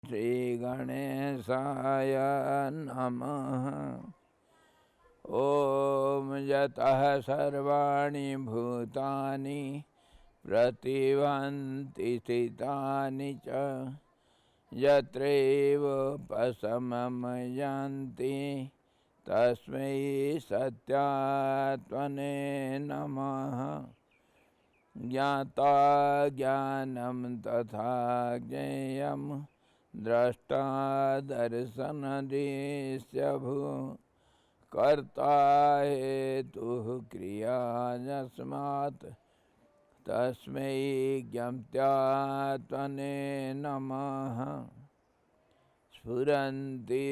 श्री गणेशाय नमः। ओम यतः सर्वाणि भूतानि प्रतिभान्ति स्थितानि च यत्रैव पशमं यान्ति तस्मै सत्यात्मने नमः। ज्ञाता ज्ञानं तथा ज्ञेयं द्रष्टा दर्शनदृश्यभू कर्ता हेतुः क्रिया यस्मात् तस्मै ज्ञप्त्यात्मने नमः। स्फुरन्ति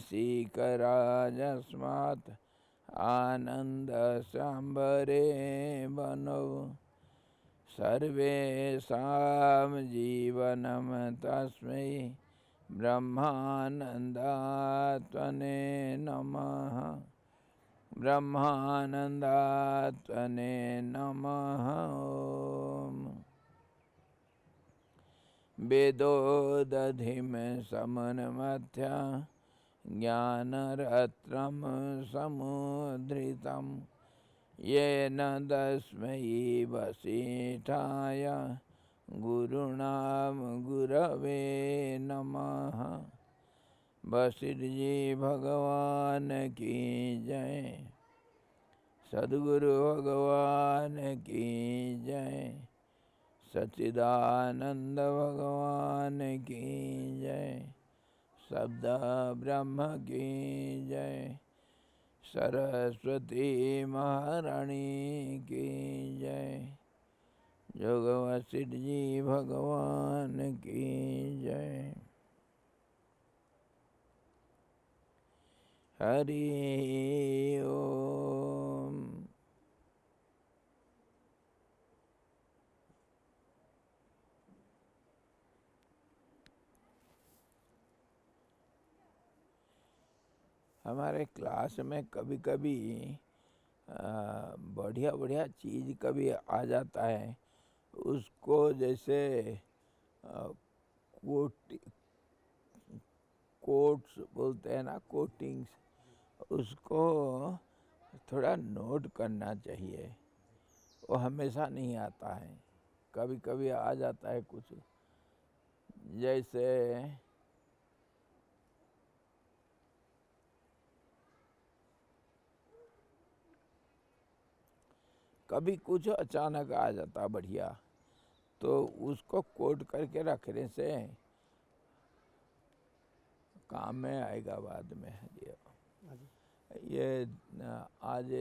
सीकरा यस्मात् आनन्दसाम्बरे वनो सर्वेषां जीवनं तस्मै ब्रह्मानन्दात्मने नमः। ब्रह्मानन्दात्मने नमः। ओम वेदोदधिं समन्मथ्य ज्ञानरत्नं समुद्धृतं येन तस्मै वसिष्ठाय गुरुणां गुरवे नमः। वशिष्ठ जी भगवान की जय। सद्गुरु भगवान की जय। सच्चिदानंद भगवान की जय। शब्द ब्रह्म की जय। सरस्वती महारानी की जय। जोग वशिष्ठ जी भगवान की जय। हरि ओम। हमारे क्लास में कभी कभी बढ़िया बढ़िया चीज़ कभी आ जाता है, उसको जैसे कोट्स बोलते हैं ना, कोटिंग्स, उसको थोड़ा नोट करना चाहिए। वो हमेशा नहीं आता है, कभी कभी आ जाता है कुछ। जैसे कभी कुछ अचानक आ जाता बढ़िया, तो उसको कोट करके रखने से काम में आएगा बाद में। ये आज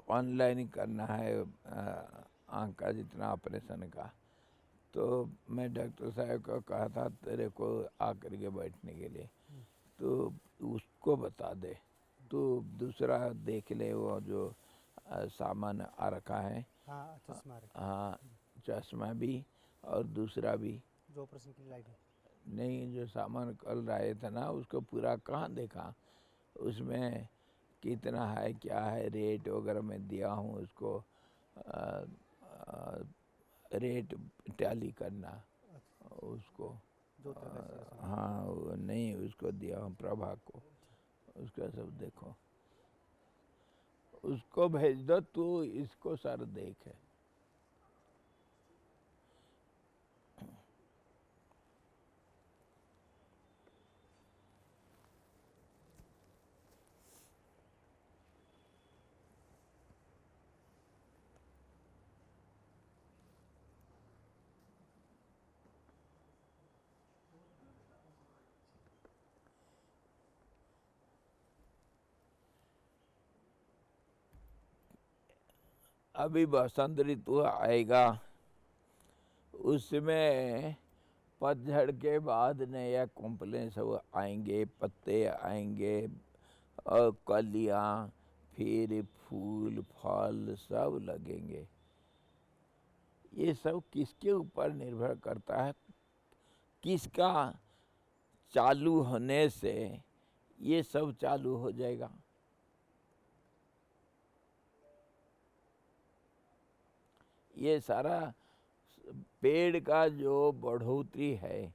ऑनलाइन करना है आँख का जितना ऑपरेशन का, तो मैं डॉक्टर साहब को कहा था तेरे को आकर के बैठने के लिए, तो उसको बता दे, तो दूसरा देख ले वो जो सामान आ रखा है। हाँ, चश्मा हाँ, चश्मा भी और दूसरा भी जो ऑपरेशन की लाइट है। नहीं, जो सामान कल लाए थे ना, उसको पूरा कहाँ देखा, उसमें कितना है क्या है रेट वगैरह मैं दिया हूँ उसको। रेट टैली करना उसको। हाँ, वो नहीं, उसको दिया हूँ प्रभा को, उसका सब देखो, उसको भेज दो, तू इसको सर देख। अभी बसंत ऋतु आएगा, उसमें पतझड़ के बाद नया कॉम्प्लेन सब आएंगे, पत्ते आएंगे और कलियां, फिर फूल फल सब लगेंगे। ये सब किसके ऊपर निर्भर करता है, किसका चालू होने से ये सब चालू हो जाएगा। ये सारा पेड़ का जो बढ़ोतरी है,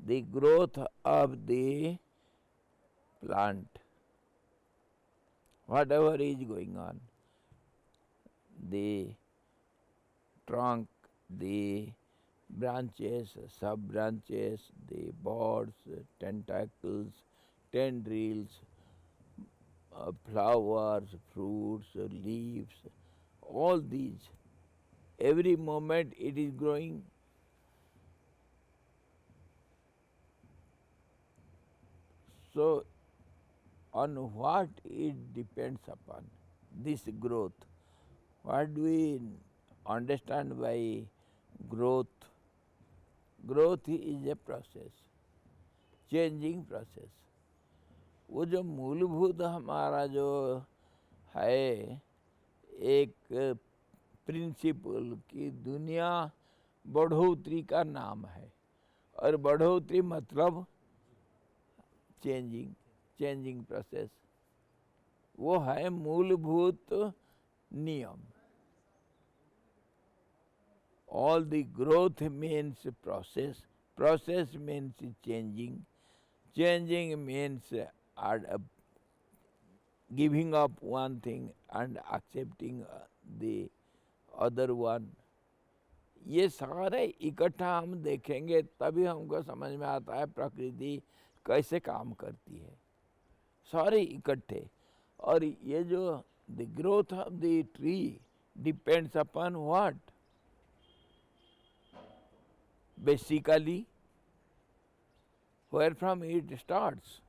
the growth of the plant, whatever is going on, the trunk, the branches, sub-branches, the buds, tentacles, tendrils, flowers, fruits, leaves, all these, every moment it is growing. So, on what it depends upon, this growth? What do we understand by growth? Growth is a process, changing process. वो जो मूलभूत हमारा जो है एक principal की दुनिया बढ़ोतरी का नाम है, और बढ़ोतरी मतलब चेंजिंग प्रोसेस, वो है मूलभूत नियम. All the growth means process means changing means giving up one thing and accepting the other one. ये सारे इकट्ठा हम देखेंगे तभी हमको समझ में आता है प्रकृति कैसे काम करती है, सारे इकट्ठे. और ये जो the growth of the tree depends upon what? Basically, where from it starts?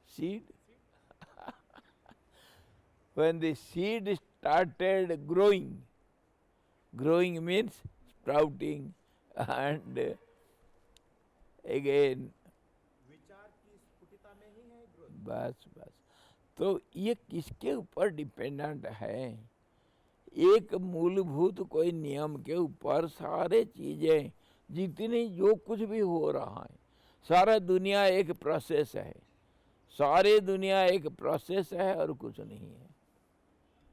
Seed. When the seed started growing means sprouting, and again विचार की स्फुटता में ही है ग्रोथ. बस. तो ये किसके ऊपर डिपेंडेंट है? एक मूलभूत कोई नियम के ऊपर सारे चीजें जितनी जो कुछ भी हो रहा है, सारा दुनिया एक प्रोसेस है, सारी दुनिया एक प्रोसेस है और कुछ नहीं है.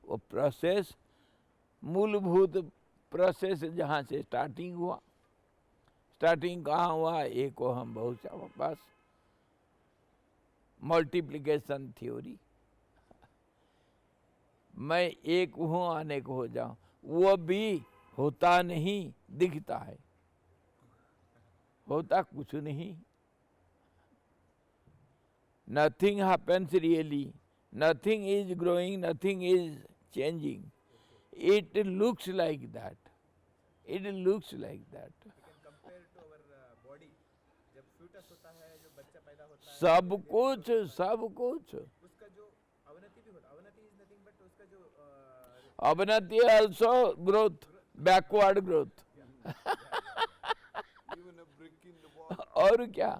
वो प्रोसेस मूलभूत प्रोसेस जहाँ से स्टार्टिंग हुआ, स्टार्टिंग कहाँ हुआ? एक को हम बहुत पास मल्टीप्लिकेशन थ्योरी, मैं एक हूँ अनेक हो जाऊं, वो भी होता नहीं, दिखता है, होता कुछ नहीं. Nothing happens really, nothing is growing, nothing is changing. It looks like that. It looks like that. We can compare to our body. जब fetus होता है, जो बच्चा पैदा होता है, सब कुछ उसका जो अवनति भी होता है. अवनति is nothing but उसका जो अवनति also growth, backward growth. Even a brick in the wall. और क्या?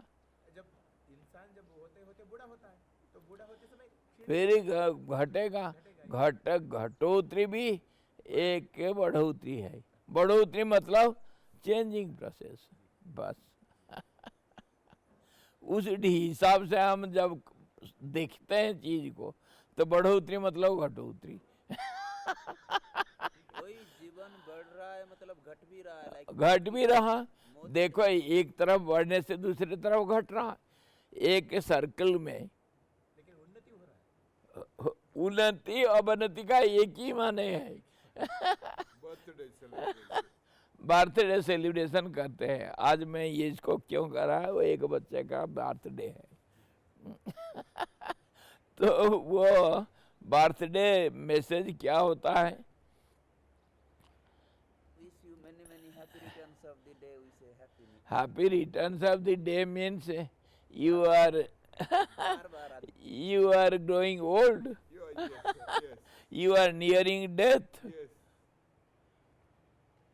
जब इंसान जब होते बूढ़ा होता है, तो बूढ़ा होते समय फिर घटेगा, घटोतरी भी एक बढ़ोतरी है. बढ़ोतरी मतलब चेंजिंग प्रोसेस. बस उस हिसाब से हम जब देखते हैं चीज को, तो बढ़ोतरी मतलब घटोतरी. कोई जीवन बढ़ रहा है मतलब घट भी रहा है. घट भी रहा, देखो एक तरफ बढ़ने से दूसरी तरफ घट रहा. एक सर्कल में लेकिन उन्नति हो रहा है. उन्नति अवनति का एक ही माने है. Birthday celebration. बर्थडे सेलिब्रेशन करते हैं. आज मैं ये इसको क्यों कर रहा है, वो एक बच्चे का बर्थडे है. तो वो बर्थडे मैसेज क्या होता है? wish you many happy returns of the day. We say happy new Happy returns of the day means you are बार आते you are growing old, Yeah, yes. you are nearing death. Yes.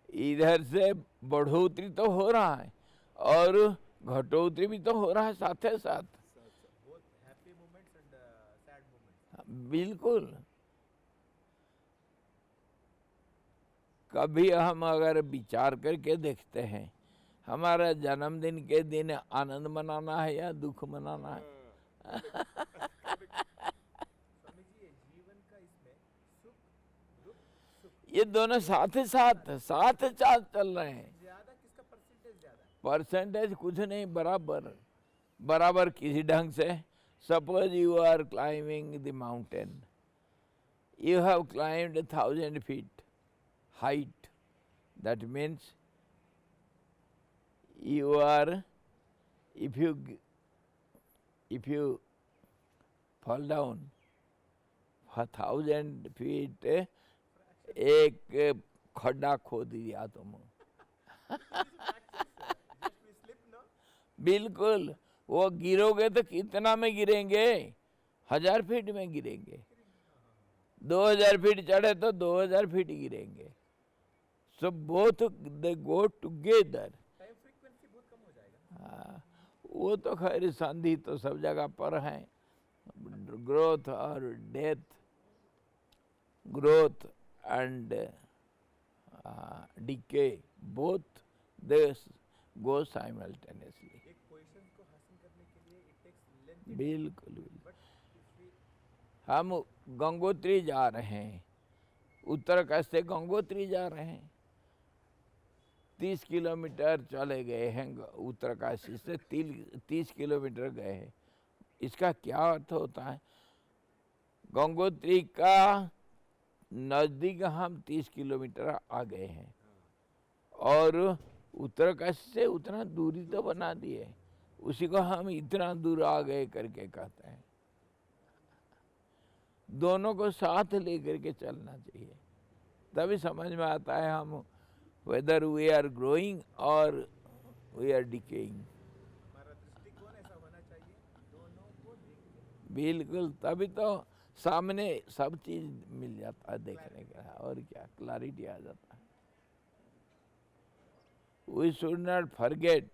इधर से बढ़ोतरी तो हो रहा है और घटोतरी भी तो हो रहा है साथ साथ. Both happy moments and sad moments. बिल्कुल. कभी हम अगर विचार करके देखते हैं, हमारा जन्मदिन के दिन आनंद मनाना है या दुख मनाना है? स्वामी जी, ये जीवन का इसमें सुख दुख सुख ये दोनों साथ साथ चल रहे हैं. ज्यादा किसका परसेंटेज ज्यादा परसेंटेज कुछ नहीं, बराबर बराबर किसी ढंग से। Suppose you are climbing the mountain, you have climbed 1,000 feet height. That means you are, if you fall down for 1,000 feet, एक खड्डा खोद दिया तुम। बिल्कुल, वो गिरोगे तो कितना में गिरेंगे? 1,000 फीट में गिरेंगे। 2,000 फीट चढ़े तो 2,000 फीट गिरेंगे। So both they go together. Time frequency बहुत कम हो जाएगा। हाँ, वो तो खैर संधि तो सब जगह पर है। ग्रोथ और death, growth and decay, both they go simultaneously. एक पोजीशन को हासिल करने के लिए इट टेक्स लेंथ। बिल्कुल बिल्कुल। बट इफ वी हम गंगोत्री जा रहे हैं, उत्तराकाशी से गंगोत्री जा रहे हैं, 30 किलोमीटर चले गए हैं, उत्तरकाशी से 30 किलोमीटर गए हैं। इसका क्या अर्थ होता है? गंगोत्री का नज़दीक हम 30 किलोमीटर आ गए हैं और उत्तरकाशी से उतना दूरी तो बना दिए, उसी को हम इतना दूर आ गए करके कहते हैं। दोनों को साथ लेकर के चलना चाहिए, तभी समझ में आता है हम whether we are growing or we are decaying। हमारा दृष्टिकोण ऐसा होना चाहिए, दोनों को देखते बिल्कुल, तभी तो सामने सब चीज मिल जाता है देखने का, और क्या क्लैरिटी आ जाता है। We should not forget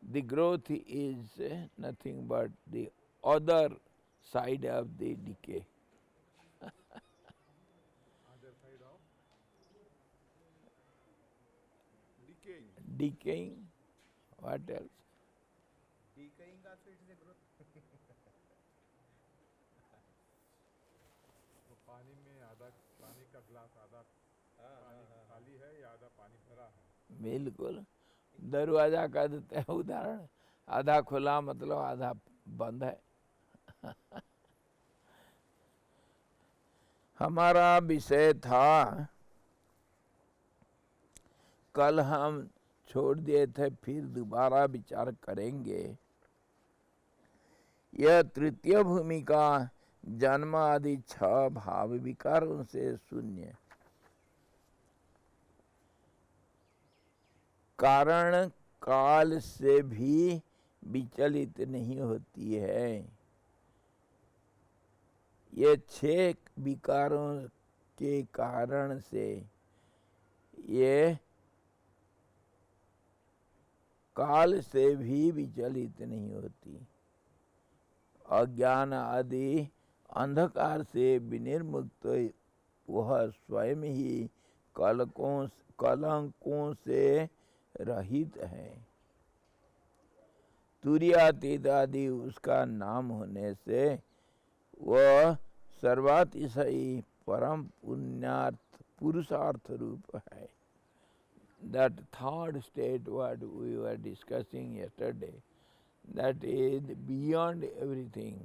the growth is nothing but the other side of the decay। Other side of decaying. Decaying, what else? decaying also it is a growth। तो पानी में आधा, पानी का ग्लास आधा पानी खाली है या आधा पानी भरा है? बिल्कुल, दरवाजा का देते हैं उदाहरण, आधा खुला मतलब आधा बंद है। हमारा विषय था, कल हम छोड़ दिए थे, फिर दोबारा विचार करेंगे। यह तृतीय भूमिका जन्म आदि 6 भाव विकारों से शून्य, कारण काल से भी विचलित नहीं होती है। ये 6 विकारों के कारण से ये काल से भी विचलित नहीं होती। अज्ञान आदि अंधकार से विनिर्मुक्त वह स्वयं ही कलंकों से रहित है। तुरीयातीत आदि उसका नाम होने से वह सर्वातिशयी परम पुरुषार्थ रूप है। That third state what we were discussing yesterday, that is beyond everything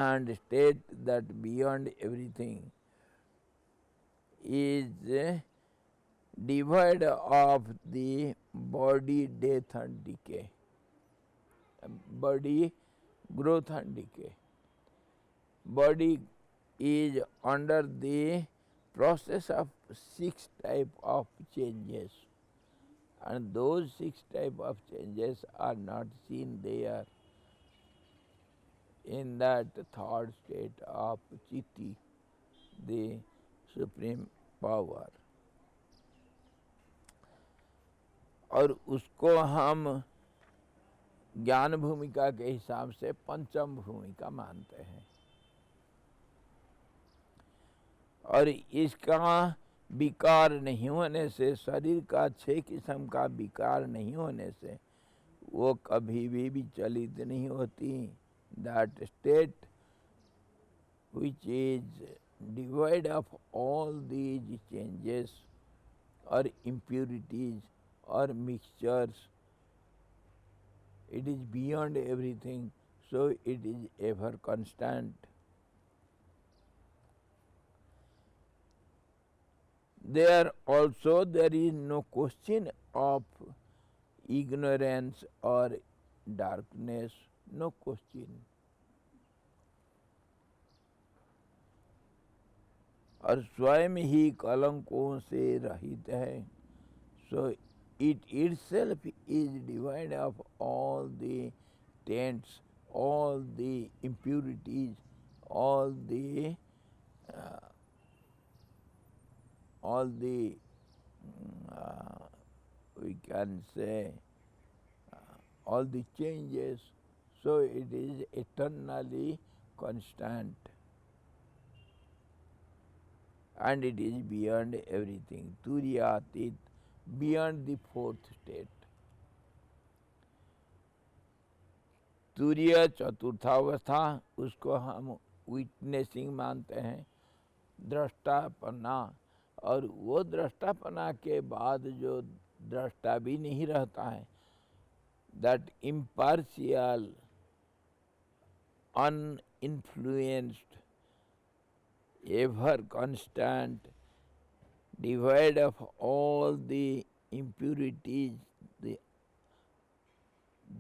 and state that beyond everything is devoid of the body death and decay, body growth and decay. Body is under the process of 6 type of changes, and those 6 type of changes are not seen there in that third state of Chitti, the supreme power। और उसको हम ज्ञान भूमिका के हिसाब से पंचम भूमिका मानते हैं। और इसका विकार नहीं होने से, शरीर का 6 किस्म का विकार नहीं होने से वो कभी भी विचलित नहीं होती। That state which is devoid of all these changes or impurities or mixtures It is beyond everything, so it is ever constant. There also there is no question of ignorance or darkness, no question. और स्वयं ही कलंकों से रहित है. So it itself is devoid of all the taints, all the impurities, all the we can say all the changes. So it is eternally constant. And it is beyond everything. Turyatit, beyond the fourth state. तुर्य चतुर्थावस्था, उसको हम witnessing मानते हैं, दृष्टापना. और वो दृष्टापना के बाद जो दृष्टा भी नहीं रहता है, that impartial, uninfluenced, ever constant, devoid of all the impurities,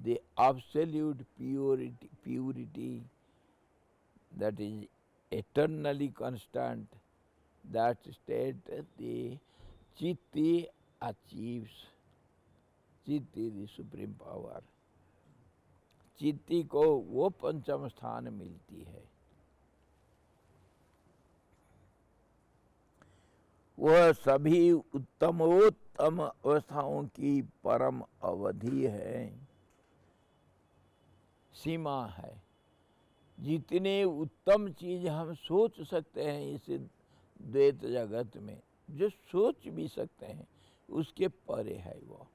the absolute purity that is eternally constant, that state the Chitti achieves. Chitti the supreme power. चित्ती को वो पंचम स्थान मिलती है. वह सभी उत्तमोत्तम अवस्थाओं की परम अवधि है, सीमा है. जितने उत्तम चीज हम सोच सकते हैं इस द्वैत जगत में, जो सोच भी सकते हैं, उसके परे है. वो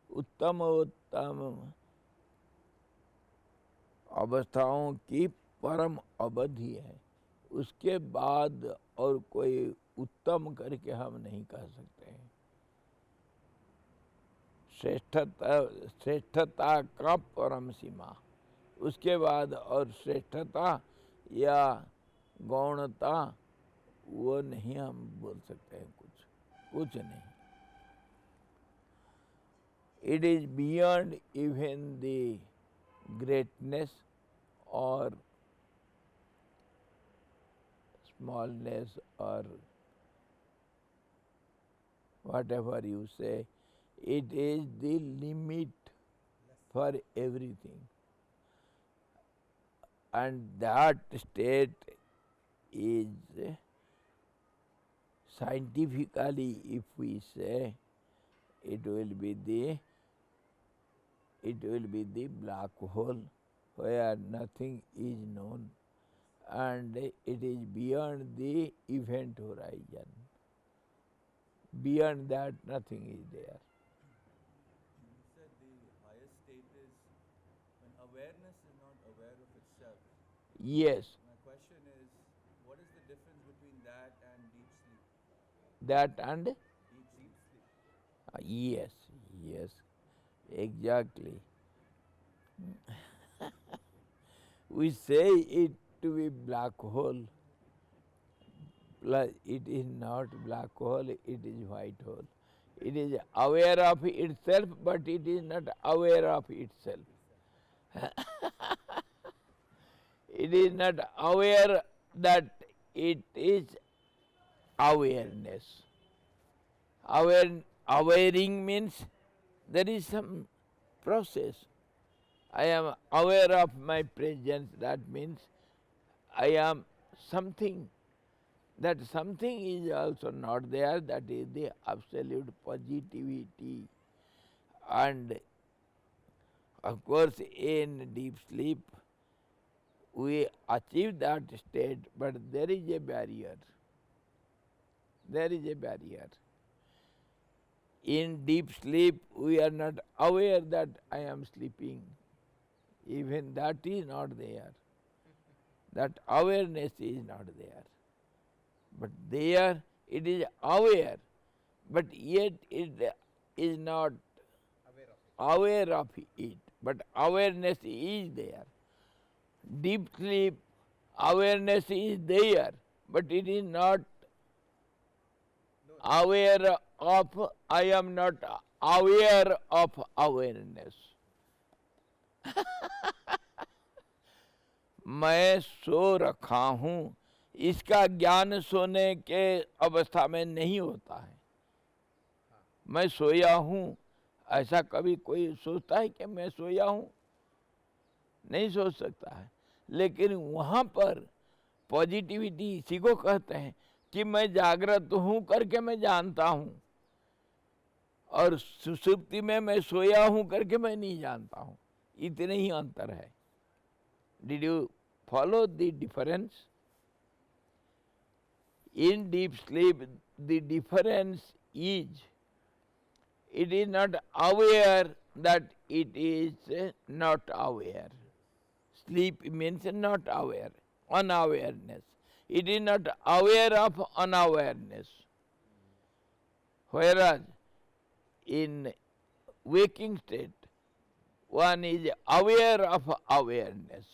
उत्तमोत्तम अवस्थाओं की परम अवधि है. उसके बाद और कोई उत्तम करके हम नहीं कह सकते हैं. श्रेष्ठता का परम सीमा. उसके बाद और श्रेष्ठता या गौणता वो नहीं हम बोल सकते हैं. कुछ नहीं. It is beyond even the greatness or smallness or whatever you say, it is the limit for everything. And that state is scientifically, if we say, it will be the black hole where nothing is known, and it is beyond the event horizon. Beyond that, nothing is there. You said the highest state is when awareness is not aware of itself. Yes, My question is, what is the difference between that and deep sleep? that and Deep sleep. yes, exactly. We say it to be black hole. It is not black hole, it is white hole. It is aware of itself, but it is not aware of itself. It is not aware that it is awareness. Awaring means there is some process. I am aware of my presence, that means I am something. That something is also not there, that is the absolute positivity. And of course in deep sleep we achieve that state, but there is a barrier. There is a barrier. In deep sleep we are not aware that I am sleeping. Even that is not there. That awareness is not there. But there it is aware, but yet it is not aware of it. but awareness is there. Deep sleep, awareness is there, but it is not aware of, I am not aware of awareness. मैं सो रखा हूँ, इसका ज्ञान सोने के अवस्था में नहीं होता है। मैं सोया हूँ, ऐसा कभी कोई सोचता है कि मैं सोया हूँ? नहीं सोच सकता है। लेकिन वहाँ पर पॉजिटिविटी इसी को कहते हैं कि मैं जागृत हूँ करके मैं जानता हूँ, और सुषुप्ति में मैं सोया हूँ करके मैं नहीं जानता हूँ। इतने ही अंतर है। Did you follow the difference? In deep sleep, the difference is, it is not aware that it is not aware. Sleep means not aware, unawareness. It is not aware of unawareness. Whereas in waking state, one is aware of awareness.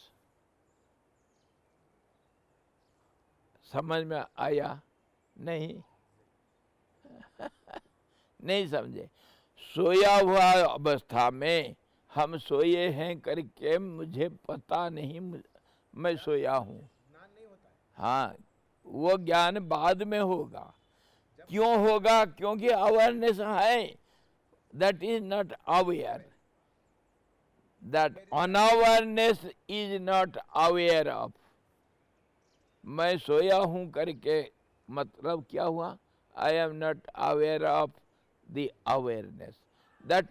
समझ में आया? नहीं नहीं समझे। सोया हुआ अवस्था में हम सोए हैं करके मुझे पता नहीं मैं सोया हूँ। ज्ञान नहीं होता है। हाँ, वो ज्ञान बाद में होगा। क्यों होगा? क्योंकि अवेयरनेस है। That is not aware, that unawareness is not aware of. मैं सोया हूँ करके मतलब क्या हुआ? I am not aware of the awareness. That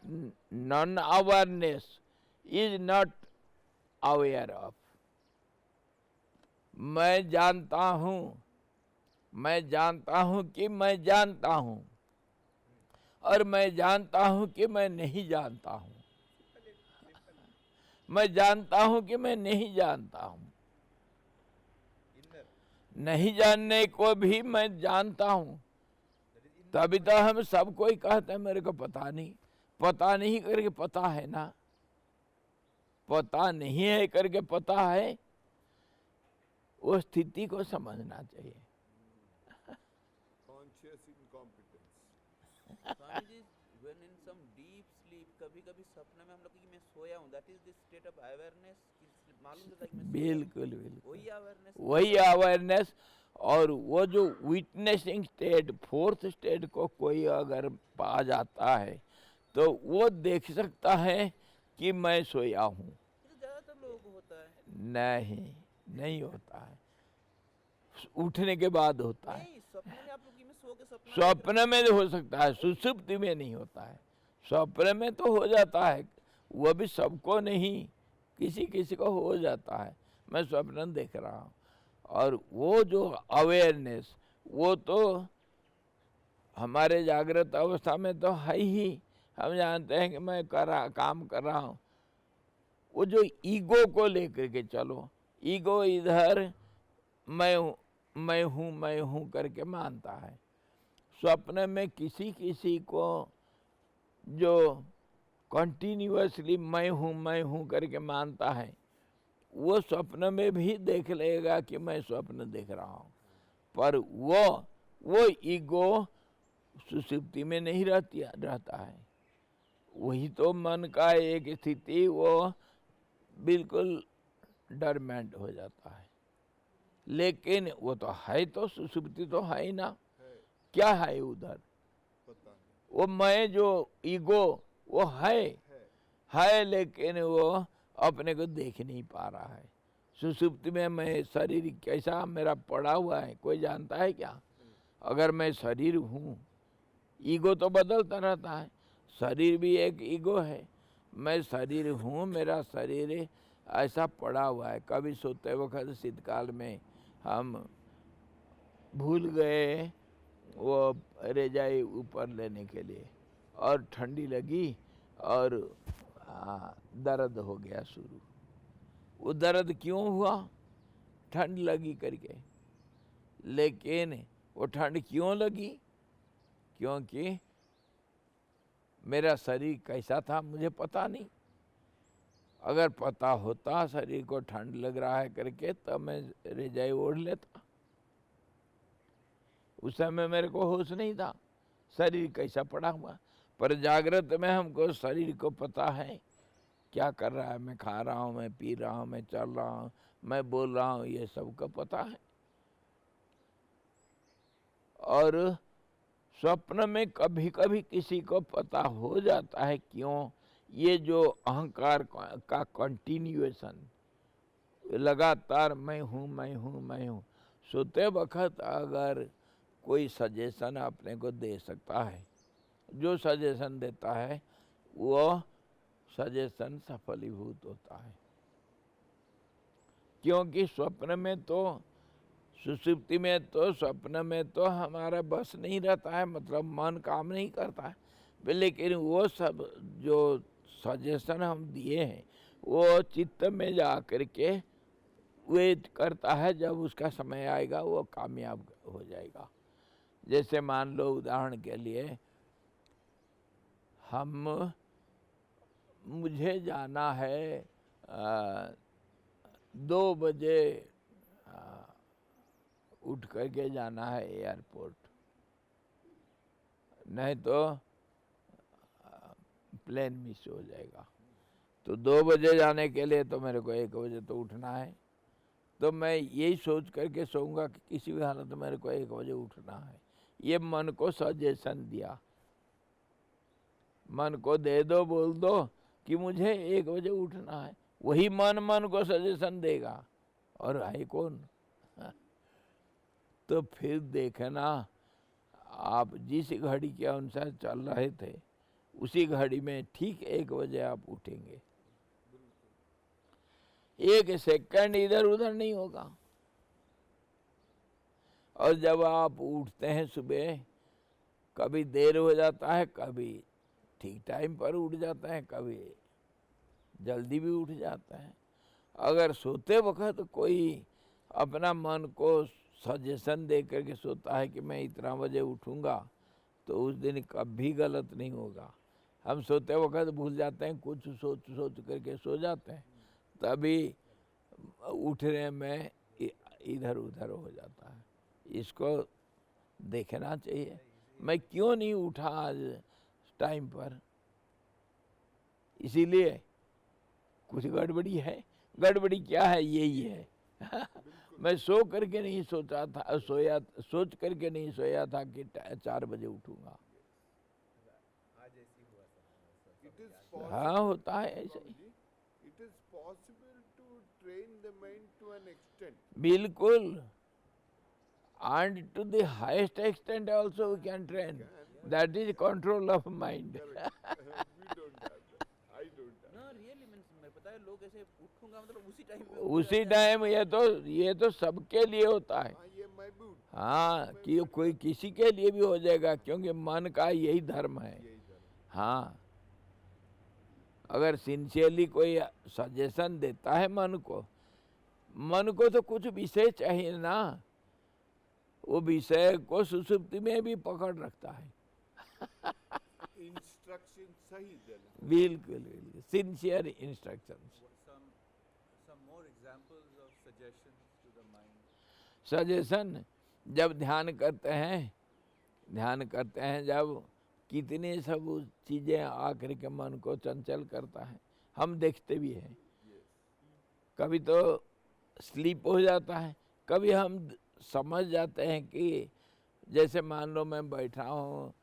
non awareness is not aware of. मैं जानता हूँ कि मैं जानता हूँ, और मैं जानता हूँ कि मैं नहीं जानता हूँ। मैं जानता हूँ कि मैं नहीं जानता हूँ। नहीं जानने को भी मैं जानता हूँ। तभी तो हम सब कोई कहते हैं मेरे को पता नहीं करके पता है ना। पता नहीं है करके पता है, वो स्थिति को समझना चाहिए। Conscious incompetence. Swami ji, when in some deep sleep, कभी-कभी सपने में हम लोग कि मैं सोया हूँ, that is the state of awareness, मालूम चलता है कि मैं सोया हूँ। बिल्कुल वही awareness। वही अवेयरनेस। और वो जो विटनेसिंग स्टेट, फोर्थ स्टेट को कोई अगर पा जाता है तो वो देख सकता है कि मैं सोया हूँ। ये तो ज्यादातर लोगों को होता है। नहीं होता है, उठने के बाद होता है। नहीं, सपने में आप लोग कि मैं सो के सपना देख रहा हूँ। स्वप्न में हो सकता है, सुषुप्ति में नहीं होता है। स्वप्न में तो हो जाता है, वो भी सबको नहीं, किसी को हो जाता है। मैं स्वप्न देख रहा हूँ, और वो जो अवेयरनेस, वो तो हमारे जागृत अवस्था में तो है ही। हम जानते हैं कि मैं काम कर रहा हूँ। वो जो ईगो को लेकर के चलो, ईगो इधर मैं हूँ करके मानता है। स्वप्न में किसी को जो कंटिन्यूअसली मैं हूँ करके मानता है, वो स्वप्न में भी देख लेगा कि मैं स्वप्न देख रहा हूँ, पर वो ईगो सुषुप्ति में नहीं रहता है। वही तो मन का एक स्थिति, वो बिल्कुल डरमेंट हो जाता है। लेकिन वो तो है, तो सुषुप्ति तो है ही ना। क्या है उधर? पता नहीं। वो मैं जो ईगो वो है, लेकिन वो अपने को देख नहीं पा रहा है। सुषुप्ति में मैं शरीर कैसा मेरा पड़ा हुआ है, कोई जानता है क्या? अगर मैं शरीर हूँ, ईगो तो बदलता रहता है, शरीर भी एक ईगो है। मैं शरीर हूँ, मेरा शरीर ऐसा पड़ा हुआ है। कभी सोते वक्त शीतकाल में हम भूल गए वो रजाई ऊपर लेने के लिए, और ठंडी लगी और दर्द हो गया शुरू। वो दर्द क्यों हुआ? ठंड लगी करके। लेकिन वो ठंड क्यों लगी? क्योंकि मेरा शरीर कैसा था मुझे पता नहीं। अगर पता होता शरीर को ठंड लग रहा है करके तब मैं रजाई ओढ़ लेता। उस समय मेरे को होश नहीं था, शरीर कैसा पड़ा हुआ। पर जागृत में हमको शरीर को पता है क्या कर रहा है, मैं खा रहा हूँ, मैं पी रहा हूँ, मैं चल रहा हूँ, मैं बोल रहा हूँ, ये सबको पता है। और स्वप्न में कभी कभी किसी को पता हो जाता है, क्यों? ये जो अहंकार का कंटिन्यूएशन, लगातार मैं हूँ मैं हूँ मैं हूँ। सोते वक्त अगर कोई सजेशन अपने को दे सकता है, जो सजेशन देता है वो सजेशन सफलीभूत होता है। क्योंकि स्वप्न में तो, सुषुप्ति में तो, स्वप्न में तो हमारा बस नहीं रहता है, मतलब मन काम नहीं करता है। लेकिन वो सब जो सजेशन हम दिए हैं वो चित्त में जा करके वेट करता है, जब उसका समय आएगा वो कामयाब हो जाएगा। जैसे मान लो उदाहरण के लिए मुझे जाना है 2 बजे, उठ करके जाना है एयरपोर्ट, नहीं तो प्लेन मिस हो जाएगा। तो 2 बजे जाने के लिए तो मेरे को 1 बजे तो उठना है। तो मैं यही सोच करके सोऊंगा कि किसी भी हालत में मेरे को 1 बजे उठना है। ये मन को सजेशन दिया, मन को दे दो, बोल दो कि मुझे 1 बजे उठना है, वही मन को सजेशन देगा। और है कौन? तो फिर देखना, आप जिस घड़ी के अनुसार चल रहे थे उसी घड़ी में ठीक 1 बजे आप उठेंगे। 1 सेकंड इधर उधर नहीं होगा। और जब आप उठते हैं सुबह, कभी देर हो जाता है, कभी ठीक टाइम पर उठ जाता है, कभी जल्दी भी उठ जाता है। अगर सोते वक्त कोई अपना मन को सजेशन दे करके सोता है कि मैं इतना बजे उठूंगा, तो उस दिन कभी गलत नहीं होगा। हम सोते वक्त भूल जाते हैं, कुछ सोच सोच करके सो जाते हैं, तभी उठने में इधर उधर हो जाता है। इसको देखना चाहिए, मैं क्यों नहीं उठा आज टाइम पर, इसीलिए कुछ गड़बड़ी है। गड़बड़ी क्या है? यही है मैं सो करके नहीं सोचा था, सोच करके नहीं सोया था कि 4 बजे उठूंगा। आज ऐसी हुआ सब। It is possible. हाँ, होता है ऐसे ही। It is possible to train the mind to an extent. बिल्कुल, and to the highest extent also we can train. That is control of mind. Correct. We don't have that. I don't have. ना really means मैं पता है लोग ऐसे उठूंगा मतलब उसी time पे उसी टाइम ये तो सबके लिए होता है। हाँ, ये मैं भी उठ- हाँ, कि कोई किसी के लिए भी हो जाएगा, क्योंकि मन का यही धर्म है। यही जरा। हाँ, अगर सिंसियरली कोई सजेशन देता है मन को तो कुछ विषय चाहिए ना, वो विषय को सुषुप्ति में भी पकड़ रखता है। Instruction सही देना। बिल्कुल बिल्कुल, sincere instructions. Some more examples of suggestions to the mind. Suggestion जब ध्यान करते हैं जब कितनी सब चीज़ें आकर के मन को चंचल करता है, हम देखते भी हैं। कभी तो स्लीप हो जाता है, कभी हम समझ जाते हैं कि जैसे मान लो मैं बैठा हूँ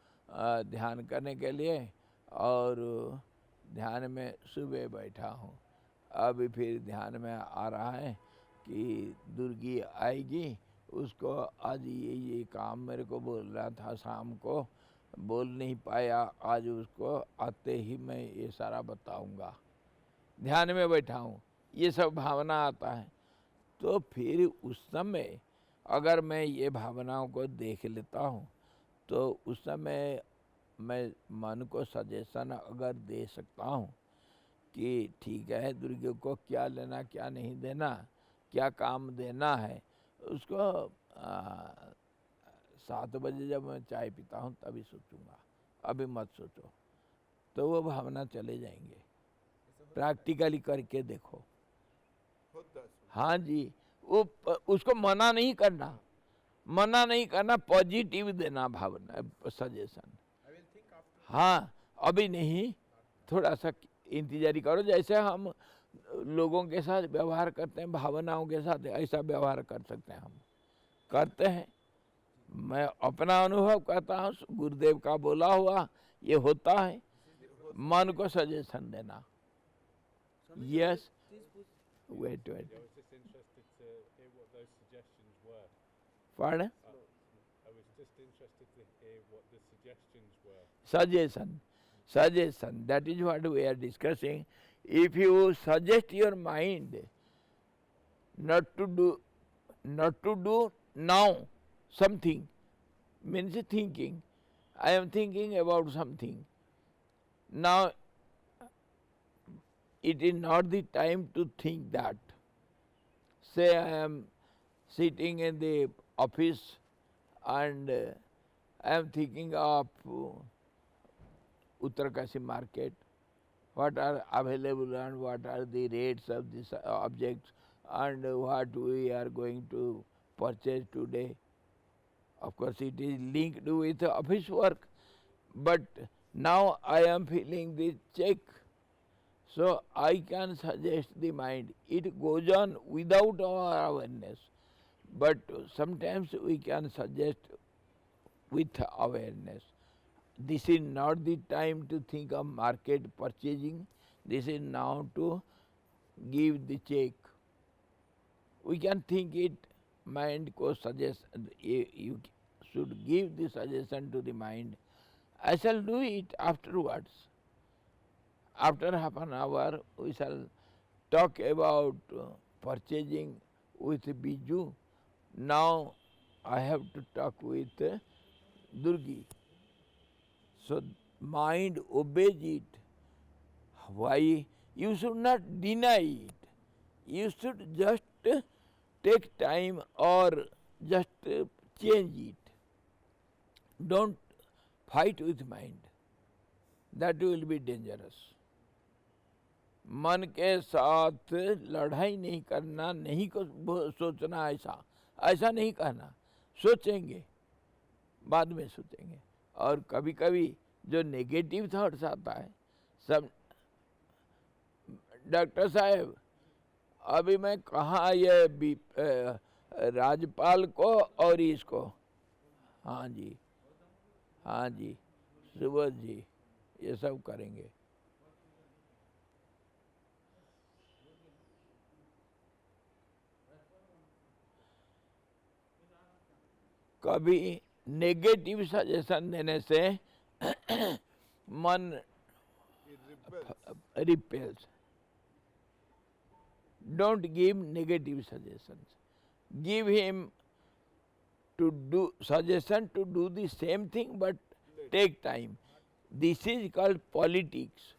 ध्यान करने के लिए, और ध्यान में सुबह बैठा हूँ, अभी फिर ध्यान में आ रहा है कि दुर्गी आएगी, उसको आज ये काम मेरे को बोल रहा था, शाम को बोल नहीं पाया, आज उसको आते ही मैं ये सारा बताऊंगा। ध्यान में बैठा हूँ, ये सब भावना आता है। तो फिर उस समय अगर मैं ये भावनाओं को देख लेता हूँ, तो उस समय मैं मन को सजेशन अगर दे सकता हूँ कि ठीक है, दुर्गे को क्या लेना क्या नहीं देना, क्या काम देना है उसको, 7 बजे जब मैं चाय पीता हूँ तभी सोचूंगा, अभी मत सोचो, तो वो भावना चले जाएंगे। ऐसा प्रैक्टिकली करके देखो। होता है। हाँ जी, वो उसको मना नहीं करना, मना नहीं करना, पॉजिटिव देना भावना suggestion. I will think after. हाँ, अभी नहीं, थोड़ा सा इंतजारी करो। जैसे हम लोगों के साथ व्यवहार करते हैं, भावनाओं के साथ ऐसा व्यवहार कर सकते हैं, हम करते हैं। मैं अपना अनुभव करता हूँ, गुरुदेव का बोला हुआ ये होता है। मन को सजेशन देना। Yes, wait I was just interested to hear what those suggestions were. pardon? I was just interested to hear what the suggestions were. Suggestion, that is what we are discussing. If you suggest your mind not to do now something, means thinking, I am thinking about something. Now it is not the time to think that. Say I am sitting in the office and I am thinking of Uttarkashi market, what are available and what are the rates of these objects and what we are going to purchase today. Of course it is linked with office work, but now I am feeling the check, so I can suggest the mind. It goes on without our awareness, but sometimes we can suggest with awareness. This is not the time to think of market purchasing, this is now to give the check. We can think it, mind ko suggest, you should give the suggestion to the mind. I shall do it afterwards. After half an hour we shall talk about purchasing with Biju. Now I have to talk with Durgi. So mind obeys it. Why? You should not deny it. You should just take time or just change it. Don't fight with mind. That will be dangerous. मन के साथ लड़ाई नहीं करना, नहीं को सोचना, ऐसा नहीं कहना। सोचेंगे, बाद में सोचेंगे। और कभी कभी जो नेगेटिव थॉट्स आता है, सब डॉक्टर साहब अभी मैं कहाँ ये राज्यपाल को और इसको, हाँ जी, हाँ जी, सुबोध जी, ये सब करेंगे। कभी नेगेटिव सजेशन देने से मन repels. Don't give negative suggestions. Give him to do suggestion to do the same thing but take time. This is called politics.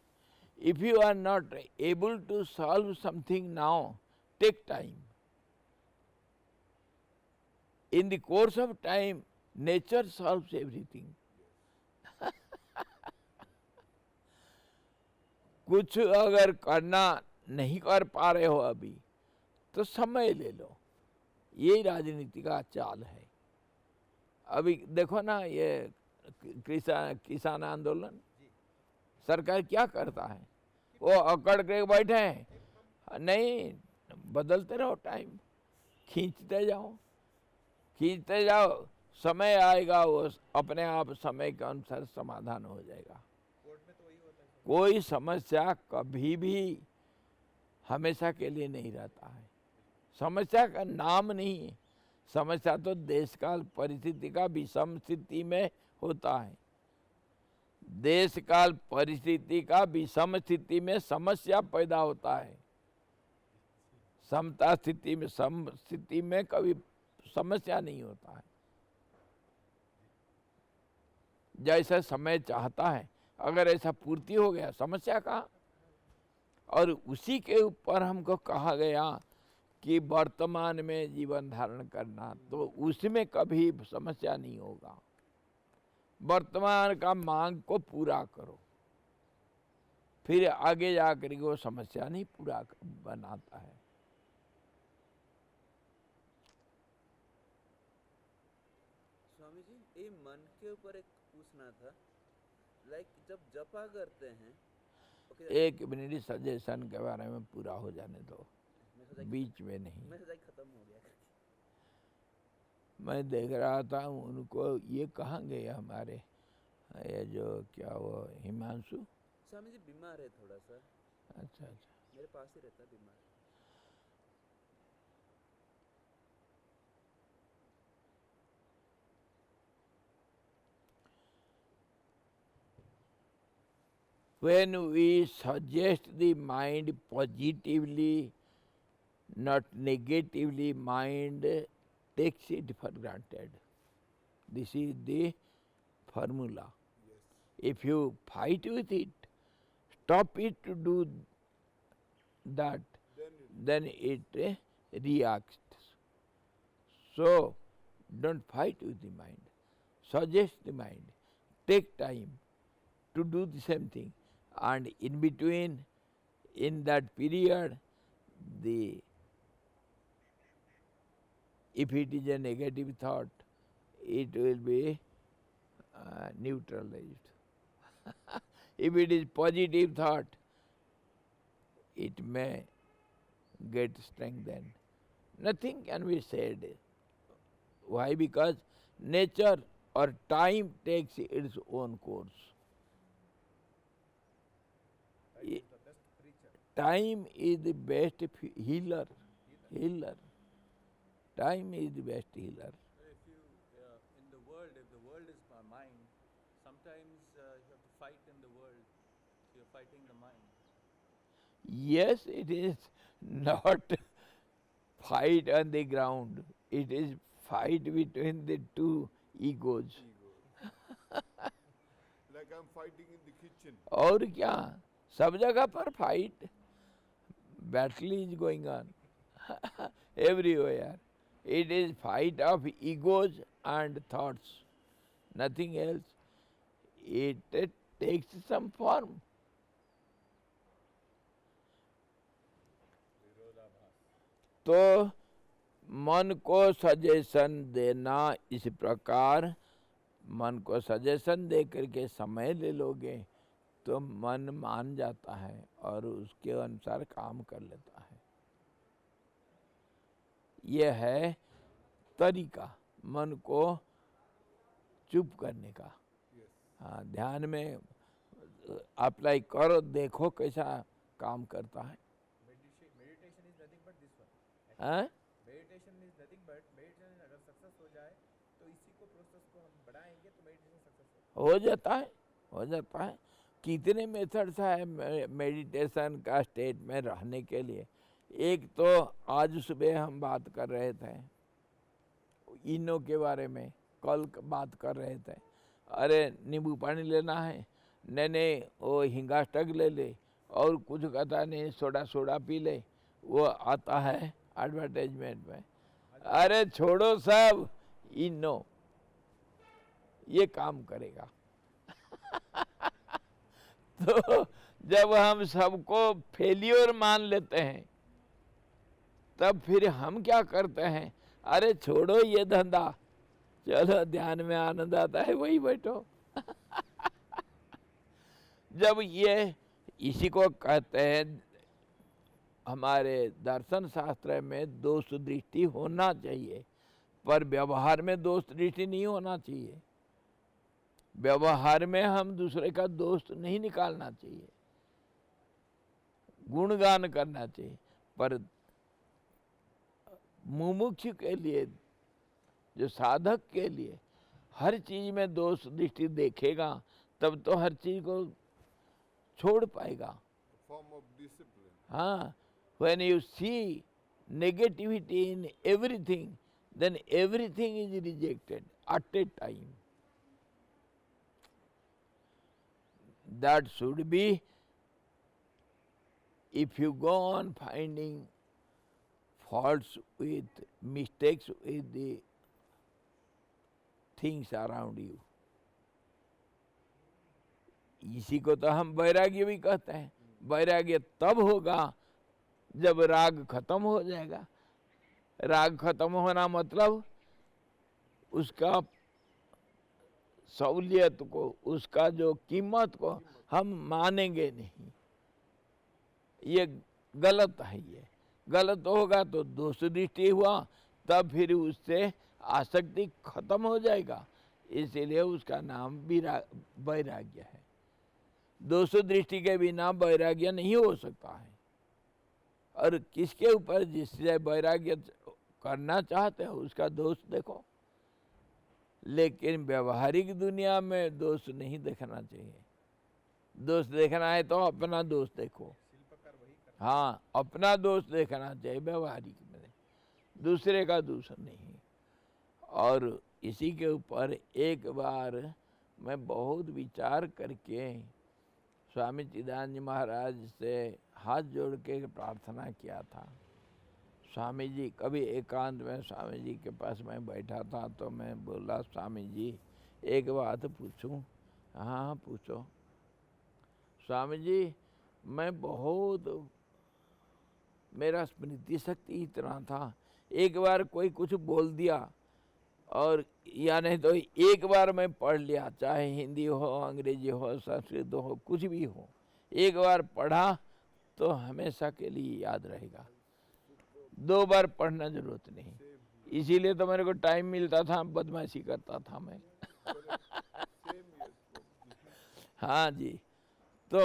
If you are not able to solve something now, take time. In the course of time, nature solves everything. कुछ अगर करना नहीं कर पा रहे हो अभी, तो समय ले लो। यही राजनीति का चाल है। अभी देखो ना, ये किसान आंदोलन, सरकार क्या करता है? वो अकड़ के बैठे हैं, नहीं, बदलते रहो, टाइम खींचते जाओ, समय आएगा, वो अपने आप समय के अनुसार समाधान हो जाएगा। कोर्ट में तो वही होता है। कोई समस्या कभी भी हमेशा के लिए नहीं रहता है। समस्या का नाम नहीं है। समस्या तो देश काल परिस्थिति का विषम स्थिति में होता है। देश काल परिस्थिति का विषम स्थिति में समस्या पैदा होता है। समता स्थिति में, सम स्थिति में कभी समस्या नहीं होता है। जैसा समय चाहता है, अगर ऐसा पूर्ति हो गया, समस्या कहाँ? और उसी के ऊपर हमको कहा गया कि वर्तमान में जीवन धारण करना, तो उसमें कभी समस्या नहीं होगा। वर्तमान का मांग को पूरा करो। फिर आगे जाकर के वो समस्या नहीं पूरा बनाता है। स्वामी जी, ये मन के ऊपर एक पूछना था, लाइक जब जपा करते हैं, ओके, एक मिनट सजेशन के बारे में पूरा हो जाने दो, मैं सोचा बीच में नहीं। मैं सोचा कि खत्म हो गया। मैं देख रहा था उनको, ये कहाँ गए हमारे, ये जो क्या वो हिमांशु। स्वामी जी बीमार है थोड़ा सा, अच्छा, मेरे पास ही रहता है बीमार। when we suggest the mind positively, not negatively, mind takes it for granted. This is the formula. If you fight with it, stop it to do that, then it reacts. So, don't fight with the mind. Suggest the mind. Take time to do the same thing. And in between, in that period, if it is a negative thought, it will be neutralized. If it is positive thought, it may get strengthened. Nothing can be said. Why? Because nature or time takes its own course. Time is the best healer. Time is the best healer. If you, in the world, if the world is my mind, sometimes you have to fight in the world. So you're fighting the mind. Yes, it is not fight on the ground. It is fight between the two egos. Like I'm fighting in the kitchen. और क्या, सब जगह पर fight, battle is going on everywhere. It is fight of egos and thoughts, nothing else. It takes some form. तो मन को suggestion देना इस प्रकार, मन को सजेशन दे करके समय ले लोगे तो मन मान जाता है और उसके अनुसार काम कर लेता है। यह है तरीका मन को चुप करने का। हाँ, ध्यान में अप्लाई करो, देखो कैसा काम करता है। Meditation is nothing but this one. हाँ? Meditation is nothing but meditation अगर सक्सेस हो जाए तो इसी को प्रोसेस को हम बढ़ाएंगे तो मेडिटेशन सक्सेस हो जाता है, हो जाता है। कितने मेथड्स है मेडिटेशन का स्टेट में रहने के लिए। एक तो आज सुबह हम बात कर रहे थे इनो के बारे में, कल बात कर रहे थे, अरे नींबू पानी लेना है, नहीं वो हिंगास्टक ले ले, और कुछ कहता नहीं सोडा पी ले, वो आता है एडवर्टाइजमेंट में। अरे छोड़ो सब, इनो ये काम करेगा। तो जब हम सबको फेलियर मान लेते हैं तब फिर हम क्या करते हैं, अरे छोड़ो ये धंधा, चलो ध्यान में आनंद आता है वही बैठो। जब ये इसी को कहते हैं हमारे दर्शन शास्त्र में दोष दृष्टि होना चाहिए, पर व्यवहार में दोष दृष्टि नहीं होना चाहिए। व्यवहार में हम दूसरे का दोष नहीं निकालना चाहिए, गुणगान करना चाहिए। पर मुमुक्षु के लिए, जो साधक के लिए हर चीज में दोष दृष्टि देखेगा तब तो हर चीज को छोड़ पाएगा। Form of discipline. हाँ, when you see negativity in everything, then everything is rejected at a time. That should be, if you go on finding faults with, mistakes with the things around you, इसी को तो हम वैराग्य भी कहते हैं। वैराग्य तब होगा जब राग खत्म हो जाएगा। राग खत्म होना मतलब उसका सहूलियत को, उसका जो कीमत को हम मानेंगे नहीं। ये गलत है। ये गलत होगा तो दोष दृष्टि हुआ, तब फिर उससे आसक्ति खत्म हो जाएगा। इसीलिए उसका नाम वैराग्य है। दोष दृष्टि के बिना वैराग्य नहीं हो सकता है। और किसके ऊपर जिससे वैराग्य करना चाहते हो उसका दोष देखो, लेकिन व्यवहारिक दुनिया में दोष नहीं देखना चाहिए। दोष देखना है तो अपना दोष देखो। हाँ, अपना दोष देखना चाहिए व्यवहारिक में, दूसरे का दोष नहीं। और इसी के ऊपर एक बार मैं बहुत विचार करके स्वामी चिदानंद महाराज से हाथ जोड़ के प्रार्थना किया था। स्वामी जी, कभी एकांत में स्वामी जी के पास मैं बैठा था तो मैं बोला, स्वामी जी एक बात पूछूं? हाँ पूछो। स्वामी जी, मैं बहुत, मेरा स्मृति शक्ति इतना था, एक बार कोई कुछ बोल दिया और या नहीं तो एक बार मैं पढ़ लिया, चाहे हिंदी हो, अंग्रेजी हो, संस्कृत हो, कुछ भी हो, एक बार पढ़ा तो हमेशा के लिए याद रहेगा। 2 बार पढ़ना जरूरत नहीं। इसीलिए तो मेरे को टाइम मिलता था, बदमाशी करता था मैं। हाँ जी। तो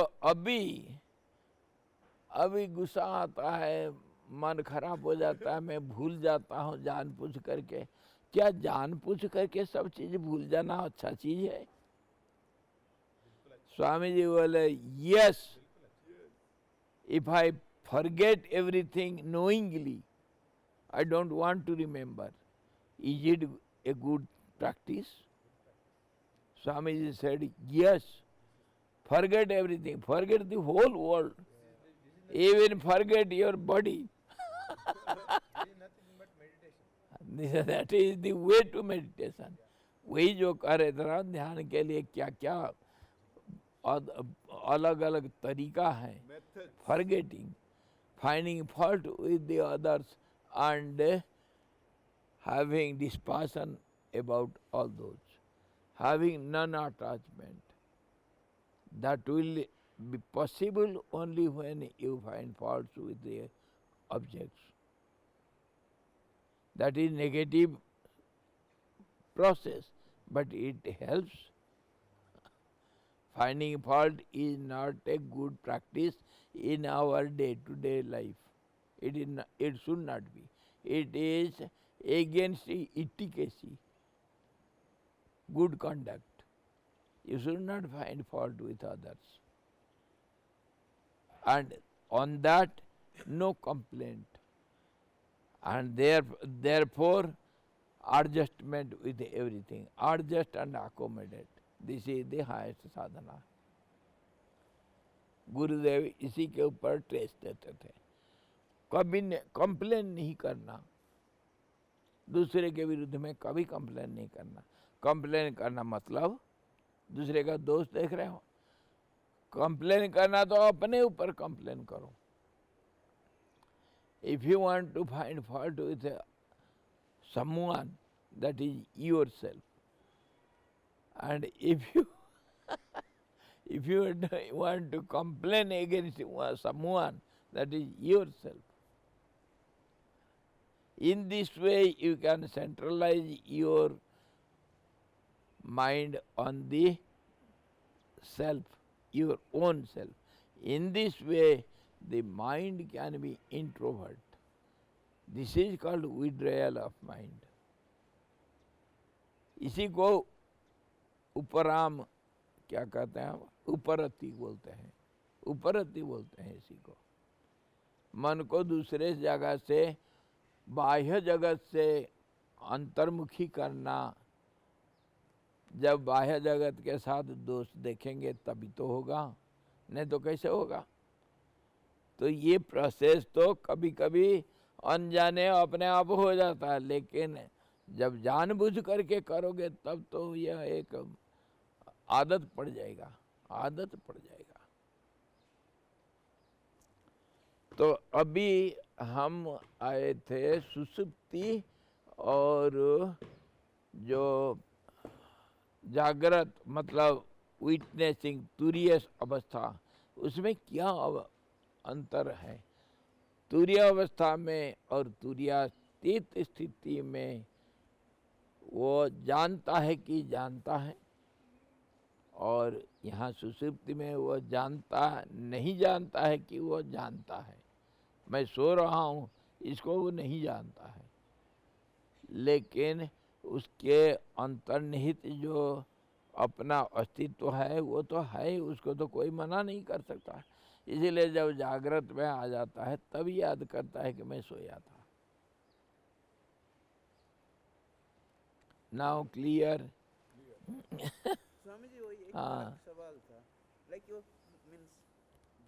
अभी गुस्सा आता है, मन खराब हो जाता है, मैं भूल जाता हूँ जानबूझ करके। क्या जानबूझ करके सब चीज भूल जाना अच्छा चीज है? स्वामी जी बोले, yes, if I forget everything knowingly, I don't want to remember. Is it a good practice? Swamiji said, yes. Forget everything. Forget the whole world. Even forget your body. That is the way to meditation. वही जो करे तरह ध्यान के लिए क्या क्या अलग अलग तरीका है। Forgetting, finding fault with the others, and having dispassion about all those, having non-attachment. That will be possible only when you find faults with the objects. That is negative process, but it helps. Finding fault is not a good practice in our day-to-day life. It should not be. It is against etiquette, good conduct. You should not find fault with others. And on that, no complaint. And therefore, adjustment with everything. Adjust and accommodate. This is the highest sadhana. गुरुदेव इसी के ऊपर trace देते थे। कभी complain नहीं करना, दूसरे के विरुद्ध में कभी कंप्लेन नहीं करना। कंप्लेन करना मतलब दूसरे का दोष देख रहे हो। कंप्लेन करना तो अपने ऊपर कंप्लेन करो। If you want to find fault with someone, that is yourself. And if you want to complain against someone, that is yourself. In this way, you can centralize your mind on the self, your own self. In this way, the mind can be introvert. This is called withdrawal of mind. इसी को उपराम क्या कहते हैं, उपरति बोलते हैं। उपरति बोलते हैं इसी को। मन को दूसरे जगह से, बाह्य जगत से अंतर्मुखी करना। जब बाह्य जगत के साथ दोष देखेंगे तभी तो होगा, नहीं तो कैसे होगा। तो ये प्रोसेस तो कभी कभी अनजाने अपने आप हो जाता है, लेकिन जब जानबूझ करके करोगे तब तो यह एक आदत पड़ जाएगा, आदत पड़ जाएगा। तो अभी हम आए थे सुसुप्ति और जो जागृत मतलब विटनेसिंग तुरीय अवस्था, उसमें क्या अंतर है? तुरीय अवस्था में और तुरीयातीत स्थिति में वो जानता है कि जानता है, और यहाँ सुषुप्ति में वो जानता नहीं जानता है कि वो जानता है। मैं सो रहा हूँ इसको वो नहीं जानता है, लेकिन उसके अंतर्निहित जो अपना अस्तित्व है वो तो है, उसको तो कोई मना नहीं कर सकता। इसीलिए जब जागृत में आ जाता है तब याद करता है कि मैं सोया था। Now clear? स्वामी जी वही एक हाँ। सवाल था, लाइक यू मीन्स